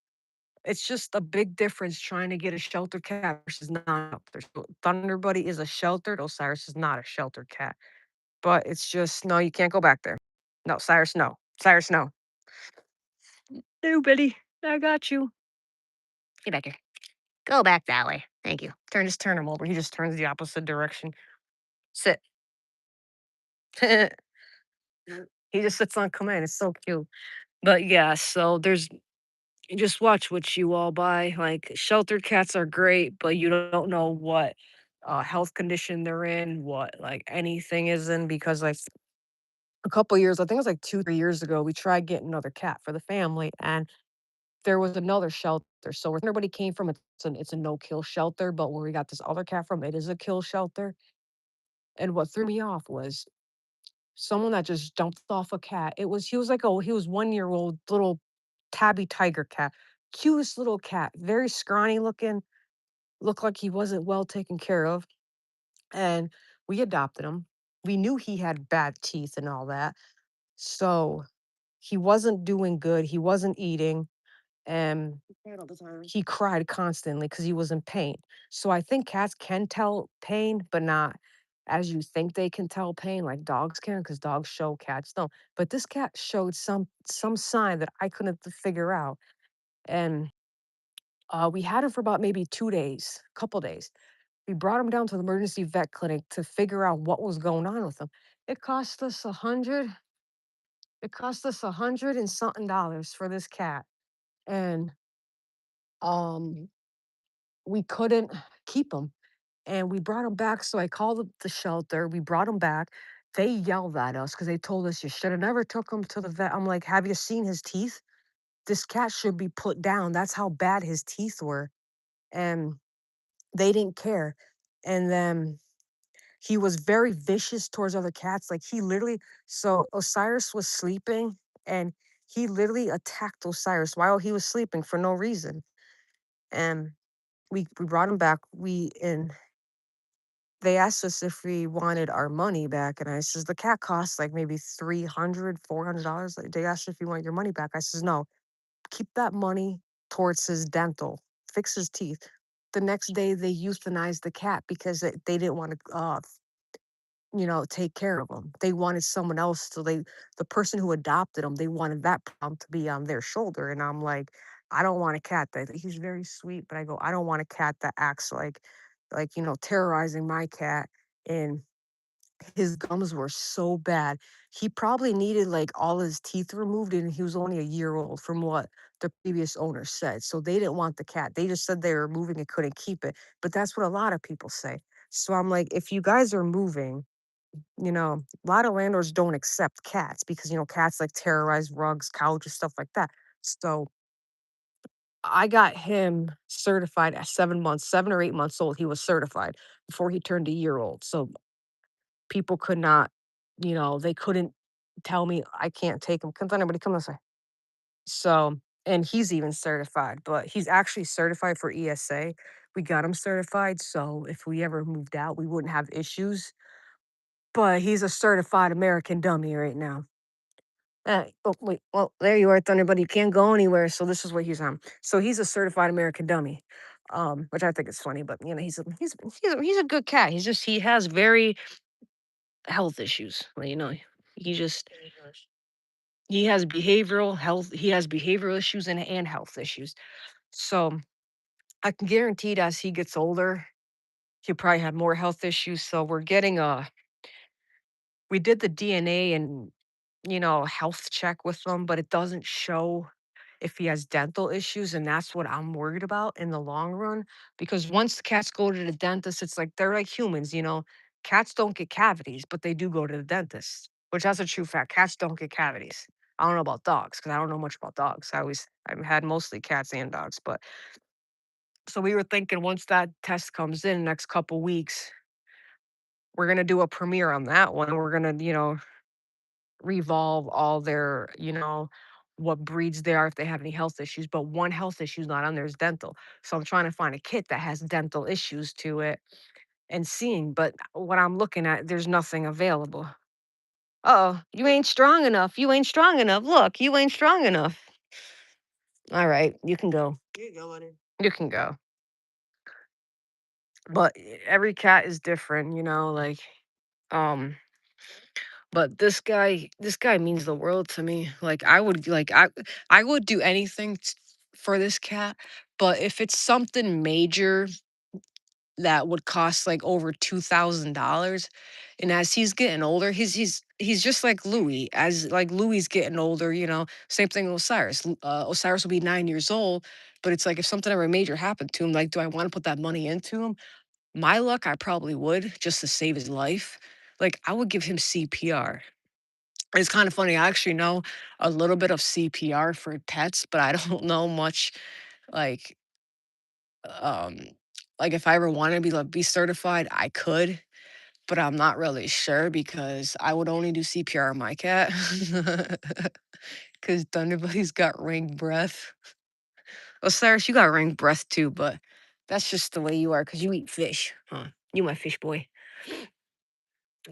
it's just a big difference trying to get a shelter cat versus not. Thunder Buddy is a sheltered, Osiris is not a sheltered cat. But it's just, no, you can't go back there. No, Cyrus, no. Cyrus, no. No, Billy, I got you. Get back here. Go back that way. Thank you. Just turn him over. He just turns the opposite direction. Sit. He just sits on command. It's so cute. But yeah, so you just watch what you all buy. Like sheltered cats are great, but you don't know what health condition they're in, what like anything is in, because like a couple years, I think it was like 2, 3 years ago, we tried getting another cat for the family, and there was another shelter. So where everybody came from, it's a no-kill shelter, but where we got this other cat from, it is a kill shelter. And what threw me off was someone that just jumped off a cat. He was 1 year old little tabby tiger cat. Cutest little cat, very scrawny looking, looked like he wasn't well taken care of. And we adopted him. We knew he had bad teeth and all that. So he wasn't doing good. He wasn't eating. And Cried all the time. he cried constantly because he was in pain. So I think cats can tell pain, but not as you think they can tell pain like dogs can, because dogs show, cats don't. But this cat showed some sign that I couldn't figure out. And we had him for about maybe 2 days, couple days. We brought him down to the emergency vet clinic to figure out what was going on with him. It cost us 100. It cost us 100 and something dollars for this cat, and um, we couldn't keep him. And we brought him back. So I called the shelter. We brought him back. They yelled at us because they told us you should have never took him to the vet. I'm like, have you seen his teeth? This cat should be put down. That's how bad his teeth were. And they didn't care. And then he was very vicious towards other cats. Like he literally, so Osiris was sleeping and he literally attacked Osiris while he was sleeping for no reason. And we brought him back. And they asked us if we wanted our money back. And I says, the cat costs like maybe 300, $400. Like, they asked if you want your money back. I says, no, keep that money towards his dental, fix his teeth. The next day they euthanized the cat because they didn't want to take care of them. They wanted someone else to the person who adopted them, they wanted that problem to be on their shoulder. And I'm like, I don't want a cat that he's very sweet, but I go, I don't want a cat that acts terrorizing my cat. And his gums were so bad. He probably needed like all his teeth removed and he was only a year old from what the previous owner said. So they didn't want the cat. They just said they were moving and couldn't keep it. But that's what a lot of people say. So I'm like, if you guys are moving, a lot of landlords don't accept cats because, cats like terrorize rugs, couches, stuff like that. So I got him certified at 7 months, 7 or 8 months old. He was certified before he turned a year old. So people could not, they couldn't tell me I can't take him. Come on, everybody, come this way. So, and he's even certified, but he's actually certified for ESA. We got him certified. So if we ever moved out, we wouldn't have issues. But he's a certified American dummy right now. Oh, wait. Well, there you are, Thunder, but he can't go anywhere. So this is what he's on. So he's a certified American dummy, which I think is funny. But he's a good cat. He has very health issues. He just he has behavioral health. He has behavioral issues and health issues. So I can guarantee that as he gets older, he'll probably have more health issues. So we did the DNA and health check with him, but it doesn't show if he has dental issues. And that's what I'm worried about in the long run. Because once the cats go to the dentist, it's like they're like humans. Cats don't get cavities, but they do go to the dentist, which that's a true fact. Cats don't get cavities. I don't know about dogs because I don't know much about dogs. I've had mostly cats and dogs. But so we were thinking once that test comes in next couple weeks, we're gonna do a premiere on that one. We're gonna, revolve all their, what breeds they are if they have any health issues. But one health issue is not on there is dental. So I'm trying to find a kit that has dental issues to it and seeing. But what I'm looking at, there's nothing available. Oh, you ain't strong enough. You ain't strong enough. Look, you ain't strong enough. All right, you can go. You go on it. You can go. But every cat is different, um but this guy means the world to me. Like I would do anything for this cat, but if it's something major that would cost like over $2,000, and as he's getting older, he's just like Louis. As like Louis getting older, same thing with Osiris. Osiris will be 9 years old, but it's like if something ever major happened to him, like, do I want to put that money into him? My luck, I probably would just to save his life. Like I would give him CPR. It's kind of funny. I actually know a little bit of CPR for pets, but I don't know much like um like if I ever wanted to be certified, I could, but I'm not really sure because I would only do CPR on my cat. Cause Thunderbody's got ring breath. Well, Cyrus, you got ring breath too, but that's just the way you are because you eat fish, huh? You my fish boy.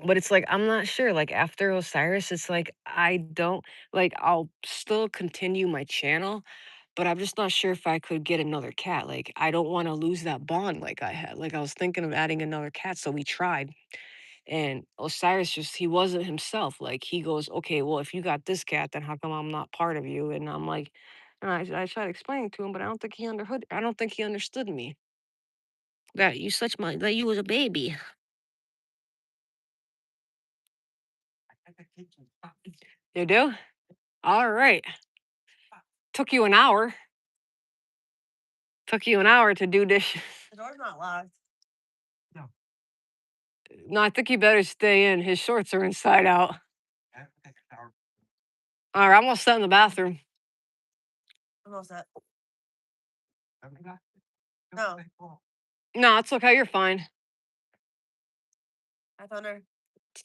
But it's like, I'm not sure, like, after Osiris, it's like, I don't like, I'll still continue my channel, but I'm just not sure if I could get another cat, like, I don't wanna lose that bond like I had, like, I was thinking of adding another cat, so we tried, And Osiris just he wasn't himself. Like he goes, okay, well, if you got this cat, then how come I'm not part of you? And I'm like, and I tried explaining to him, but I don't think he understood. I don't think he understood me. That you was a baby. You do? All right. Took you an hour. Took you an hour to do dishes. The door's not locked. No, I think you better stay in. His shorts are inside out. All right, I'm all set in the bathroom. I'm all set. No. No, it's okay. You're fine. Hi, Thunder.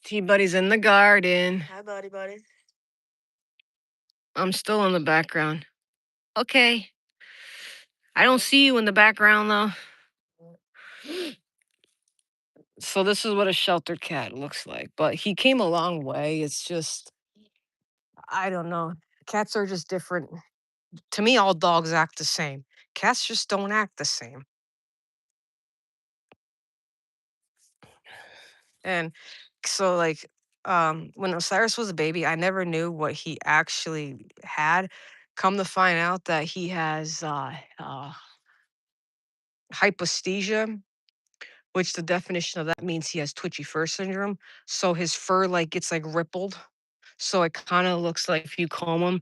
T Buddy's in the garden. Hi, buddy. I'm still in the background. Okay. I don't see you in the background though. So this is what a sheltered cat looks like. But he came a long way. It's just I don't know. Cats are just different. To me, all dogs act the same. Cats just don't act the same. And so like when Osiris was a baby, I never knew what he actually had. Come to find out that he has hyposthesia, which the definition of that means he has twitchy fur syndrome. So his fur like gets like rippled. So it kind of looks like if you comb him,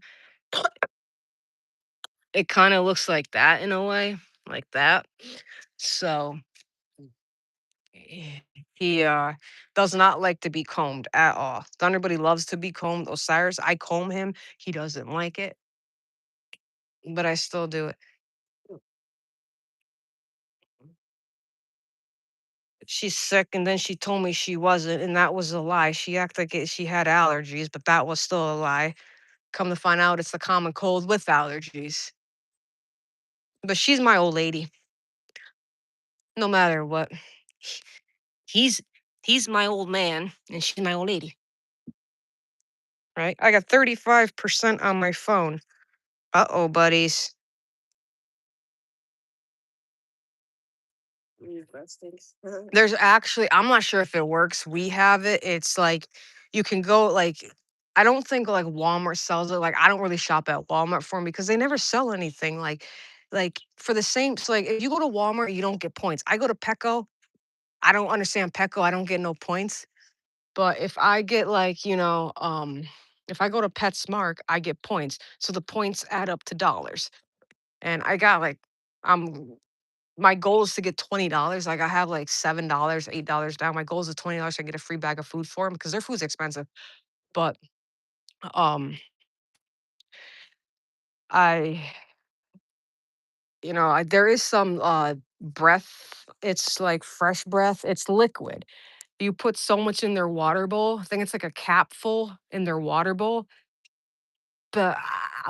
it kind of looks like that in a way, like that. So eh, he does not like to be combed at all. Thunderbird loves to be combed. Osiris, I comb him. He doesn't like it, but I still do it. She's sick, and then she told me she wasn't, and that was a lie. She acted like she had allergies, but that was still a lie. Come to find out, it's the common cold with allergies. But she's my old lady, no matter what. He's he's my old man, and she's my old lady, right? I got 35% on my phone. Uh-oh, buddies. That stinks. There's actually I'm not sure if it works. We have it. It's like you can go like I don't think like Walmart sells it. Like I don't really shop at Walmart for 'em because they never sell anything like for the same so like if you go to Walmart, you don't get points. I go to Petco, I don't understand Petco, I don't get no points. But if I get like, if I go to PetSmart, I get points. So the points add up to dollars. And I got like I'm my goal is to get $20. Like I have like $7, $8 down. My goal is $20 so I get a free bag of food for them because their food's expensive. But um I there is some breath. It's like fresh breath. It's liquid. You put so much in their water bowl. I think it's like a capful in their water bowl. But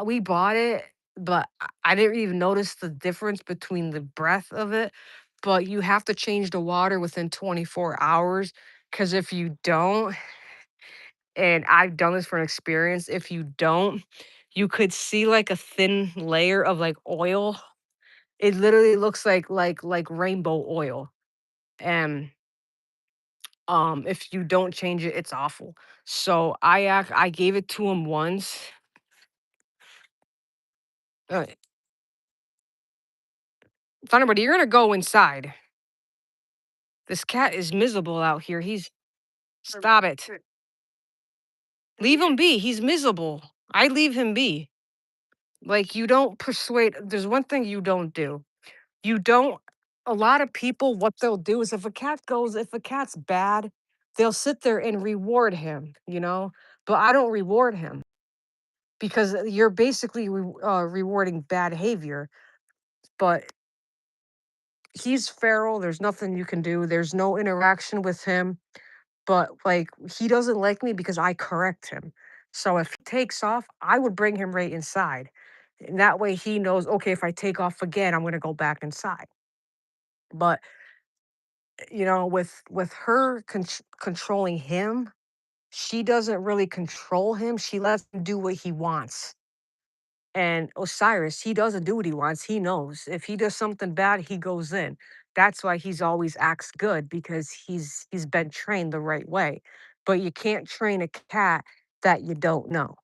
we bought it, but I didn't even notice the difference between the breath of it. But you have to change the water within 24 hours because if you don't, and I've done this for an experience, if you don't, you could see like a thin layer of like oil. It literally looks like rainbow oil. And if you don't change it, it's awful. So I gave it to him once. Uh, Thunderbird, you're gonna go inside. This cat is miserable out here. Stop it. Sure. Leave him be. He's miserable. I leave him be. Like you don't persuade. There's one thing you don't do. You don't. A lot of people, what they'll do is if a cat's bad, they'll sit there and reward him. But I don't reward him because you're basically rewarding bad behavior. But he's feral. There's nothing you can do. There's no interaction with him. But like he doesn't like me because I correct him. So if he takes off, I would bring him right inside. And that way he knows, okay, if I take off again, I'm gonna go back inside. But with her controlling him, she doesn't really control him. She lets him do what he wants. And Osiris, he doesn't do what he wants. He knows if he does something bad, he goes in. That's why he's always acts good because he's been trained the right way. But you can't train a cat that you don't know.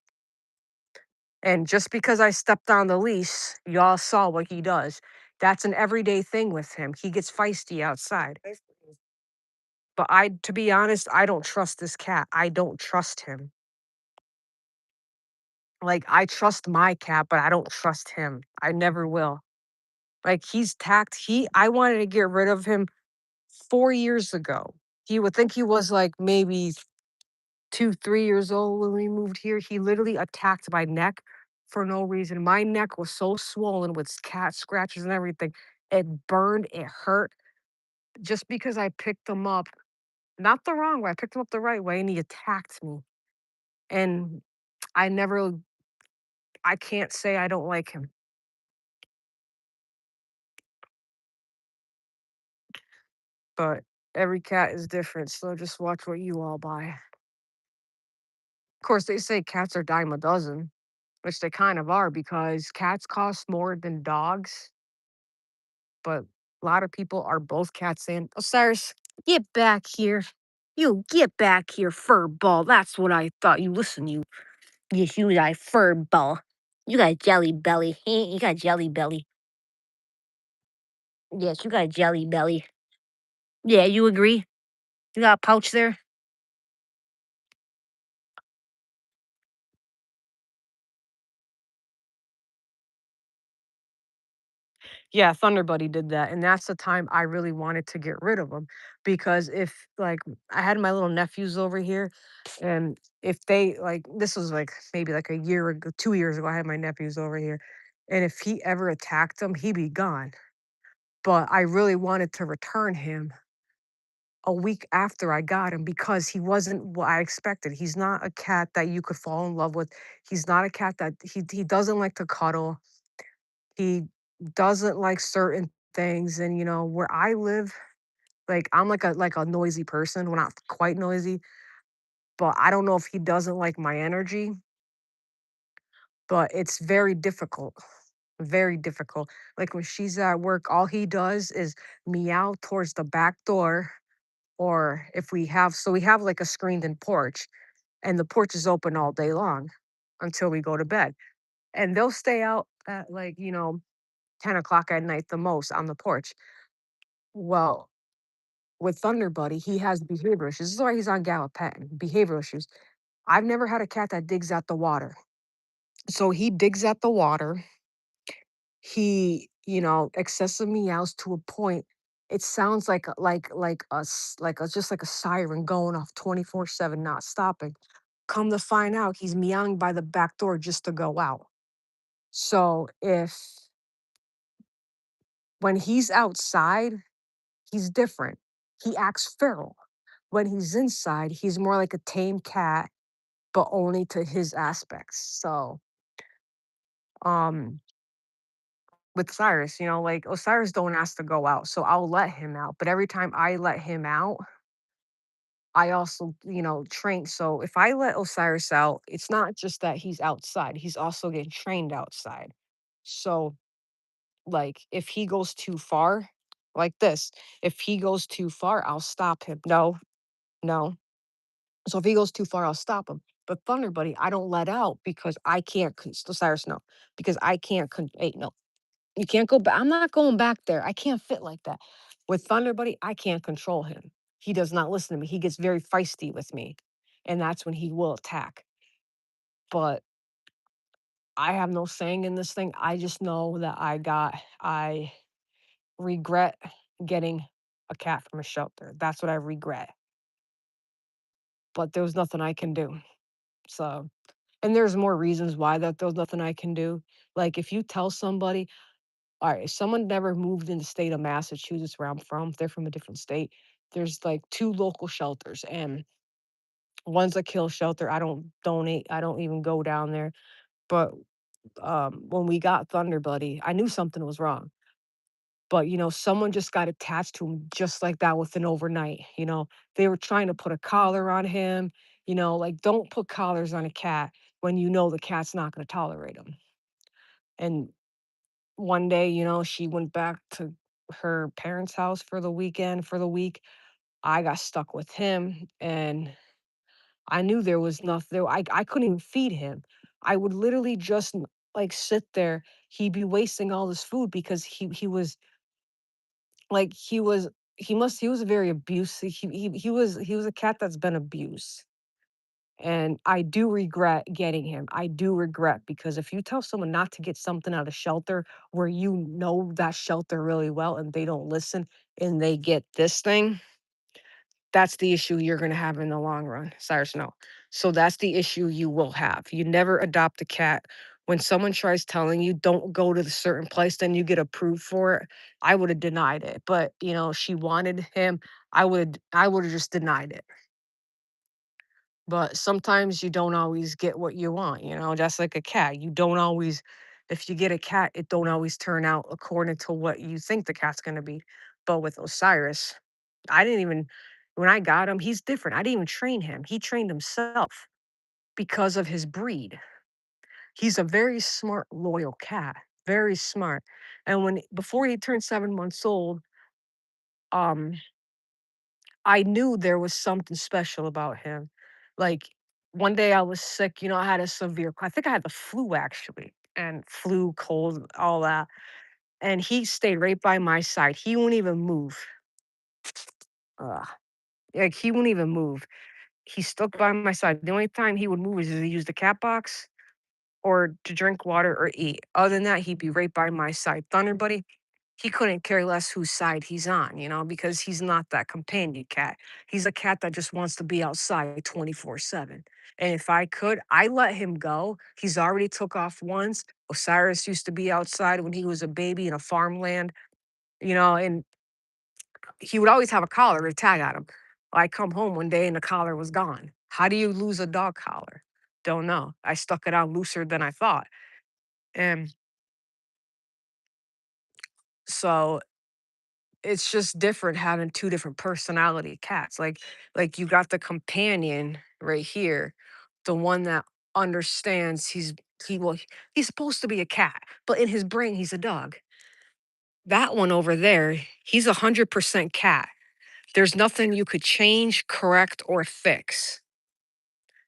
And just because I stepped on the leash, y'all saw what he does. That's an everyday thing with him. He gets feisty outside. But to be honest, I don't trust this cat. I don't trust him. Like, I trust my cat, but I don't trust him. I never will. Like, I wanted to get rid of him 4 years ago. He would think he was like maybe 2, 3 years old when we moved here. He literally attacked my neck for no reason. My neck was so swollen with cat scratches and everything. It burned, it hurt just because I picked him up, not the wrong way. I picked him up the right way and he attacked me. And I never, I can't say I don't like him, but every cat is different. So just watch what you all buy. Of course, they say cats are dime a dozen, which they kind of are because cats cost more than dogs, but a lot of people are both cats and Osiris, get back here. You get back here, fur ball. That's what I thought. You listen, you yes, you got fur ball. You got jelly belly. You got jelly belly. Yes, you got jelly belly. Yeah, you agree? You got a pouch there? Yeah, Thunder Buddy did that, and that's the time I really wanted to get rid of him because if like I had my little nephews over here, and if they like this was like maybe like a year ago, 2 years ago, I had my nephews over here, and if he ever attacked them, he'd be gone. But I really wanted to return him a week after I got him because he wasn't what I expected. He's not a cat that you could fall in love with. He's not a cat that he doesn't like to cuddle. He doesn't like certain things, and, where I live, like, I'm like a noisy person, well, not quite noisy, but I don't know if he doesn't like my energy, but it's very difficult. Like, when she's at work, all he does is meow towards the back door, or if we have, like, a screened-in porch, and the porch is open all day long until we go to bed, and they'll stay out at, like, 10 o'clock at night the most on the porch. Well, with Thunder Buddy, he has behavior issues. This is why he's on Gabapentin, behavioral issues. I've never had a cat that digs at the water. So he digs at the water. He, excessive meows to a point. It sounds just like a siren going off 24/7, not stopping. Come to find out, he's meowing by the back door just to go out. So if when he's outside, he's different. He acts feral. When he's inside, he's more like a tame cat, but only to his aspects. So, um, with Cyrus, like Osiris don't ask to go out, so I'll let him out. But every time I let him out, I also, train. So if I let Osiris out, it's not just that he's outside; he's also getting trained outside. So, like, if he goes too far, like this, if he goes too far, I'll stop him. No, no. So if he goes too far, I'll stop him. But Thunder Buddy, I don't let out because I can't. Cyrus, no, because I can't. Hey, no, you can't go back. I'm not going back there. I can't fit like that. With Thunder Buddy, I can't control him. He does not listen to me. He gets very feisty with me, and that's when he will attack. But I have no saying in this thing. I just know that I regret getting a cat from a shelter. That's what I regret. But there was nothing I can do. So, and there's more reasons why that there's nothing I can do. Like if you tell somebody, all right, if someone never moved in the state of Massachusetts where I'm from, if they're from a different state, there's like two local shelters and one's a kill shelter. I don't donate, I don't even go down there. But when we got Thunder Buddy, I knew something was wrong. But someone just got attached to him just like that within overnight. They were trying to put a collar on him. Like don't put collars on a cat when you know the cat's not going to tolerate them. And one day, she went back to her parents' house for the weekend for the week. I got stuck with him, and I knew there was nothing. I couldn't even feed him. I would literally just like sit there. He'd be wasting all this food because he was like he was very abusive. He was a cat that's been abused. And I do regret getting him. I do regret because if you tell someone not to get something out of shelter where you know that shelter really well and they don't listen and they get this thing, that's the issue you're going to have in the long run. Cyrus, no. So that's the issue you will have. You never adopt a cat. When someone tries telling you don't go to the certain place, then you get approved for it. I would have denied it. But she wanted him. I would have just denied it. But sometimes you don't always get what you want, just like a cat. You don't always if you get a cat, it don't always turn out according to what you think the cat's gonna be. But with Osiris, I didn't even when I got him, he's different. I didn't even train him. He trained himself because of his breed. He's a very smart, loyal cat. Very smart. And when before he turned 7 months old, um, I knew there was something special about him. Like one day I was sick, I had a I think I had the flu actually, and flu, cold, all that. And he stayed right by my side. He won't even move. Ugh. Like he won't even move. He stuck by my side. The only time he would move is to use the cat box or to drink water or eat. Other than that, he'd be right by my side. Thunder Buddy, he couldn't care less whose side he's on, because he's not that companion cat. He's a cat that just wants to be outside 24/7. And if I could, I let him go. He's already took off once. Osiris used to be outside when he was a baby in a farmland, and he would always have a collar or a tag on him. I come home one day and the collar was gone. How do you lose a dog collar? Don't know. I stuck it on looser than I thought. And so it's just different having two different personality cats. Like you got the companion right here, the one that understands he will he's supposed to be a cat, but in his brain he's a dog. That one over there, he's 100% cat. There's nothing you could change, correct, or fix.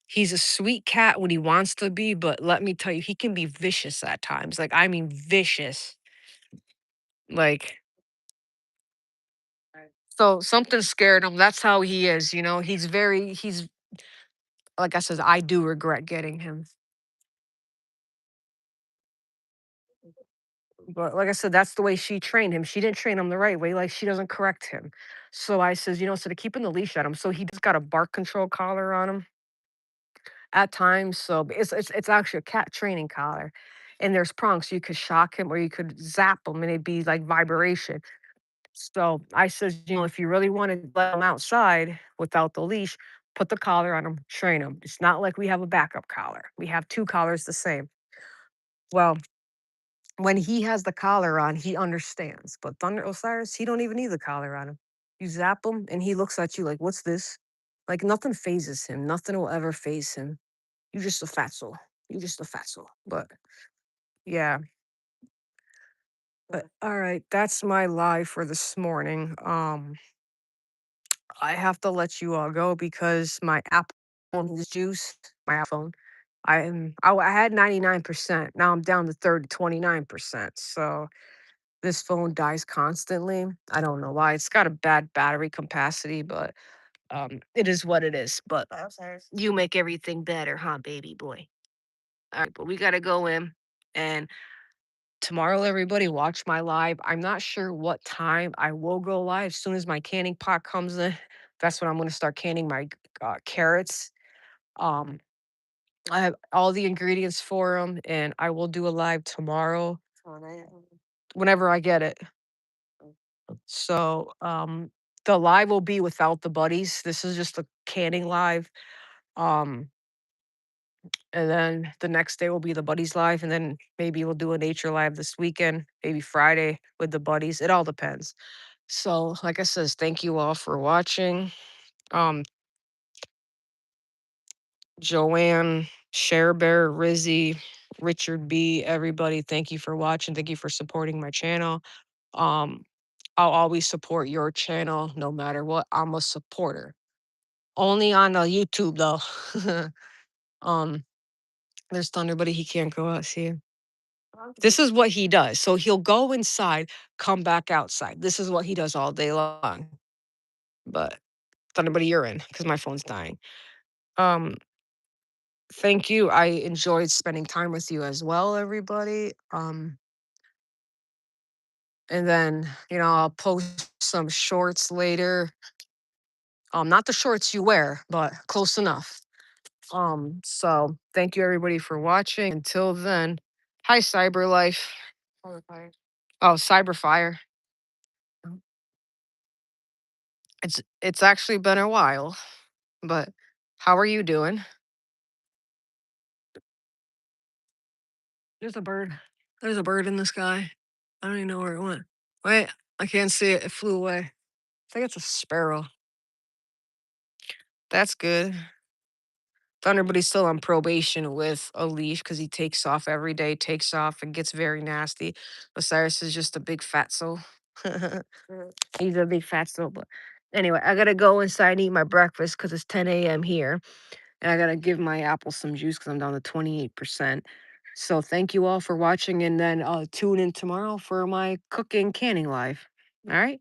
He's a sweet cat when he wants to be, but let me tell you, he can be vicious at times. Like I mean vicious. Like so something scared him. That's how he is, he's like I said, I do regret getting him. But like I said, that's the way she trained him. She didn't train him the right way. Like she doesn't correct him. So I says, instead of keeping the leash on him, so he just got a bark control collar on him at times. So it's actually a cat training collar. And there's prongs. So you could shock him or you could zap him and it'd be like vibration. So I says, if you really want to let him outside without the leash, put the collar on him, train him. It's not like we have a backup collar. We have two collars the same. Well, when he has the collar on, he understands. But Thunder Osiris, he don't even need the collar on him. You zap him and he looks at you like, what's this? Like nothing phases him. Nothing will ever phase him. You just a fatso. You just a fatso. But yeah. But all right, that's my live for this morning. I have to let you all go because my Apple phone is juiced. My Apple phone. I had 99%. Now I'm down to 29%. So this phone dies constantly. I don't know why. It's got a bad battery capacity, but it is what it is. But you make everything better, huh, baby boy? All right, but we gotta go in and tomorrow, everybody, watch my live. I'm not sure what time I will go live. As soon as my canning pot comes in, that's when I'm going to start canning my carrots. Um, I have all the ingredients for them, and I will do a live tomorrow whenever I get it. So the live will be without the buddies. This is just a canning live. Um, and then the next day will be the buddies live, and then maybe we'll do a nature live this weekend, maybe Friday with the buddies. It all depends. So, like I says, thank you all for watching. Um, Joanne, Share Bear, Rizzy, Richard B, everybody, thank you for watching. Thank you for supporting my channel. Um, I'll always support your channel no matter what. I'm a supporter. Only on YouTube though. um, there's Thunder, but he can't go out. See him. This is what he does. So he'll go inside, come back outside. This is what he does all day long. But Thunder, but you're in because my phone's dying. Um, thank you. I enjoyed spending time with you as well, everybody. And then, I'll post some shorts later. Not the shorts you wear, but close enough. So thank you everybody for watching. Until then, hi Cyberlife. Cyberfire. Oh, Cyberfire. It's actually been a while, but how are you doing? There's a bird. There's a bird in the sky. I don't even know where it went. Wait, I can't see it. It flew away. I think it's a sparrow. That's good. Thunder, but he's still on probation with a leash because he takes off every day, takes off, and gets very nasty. Osiris is just a big fatso. He's a big fatso. But anyway, I gotta go inside and eat my breakfast because it's 10 a.m. here. And I gotta give my apple some juice because I'm down to 28%. So thank you all for watching, and then tune in tomorrow for my cooking canning live. All right.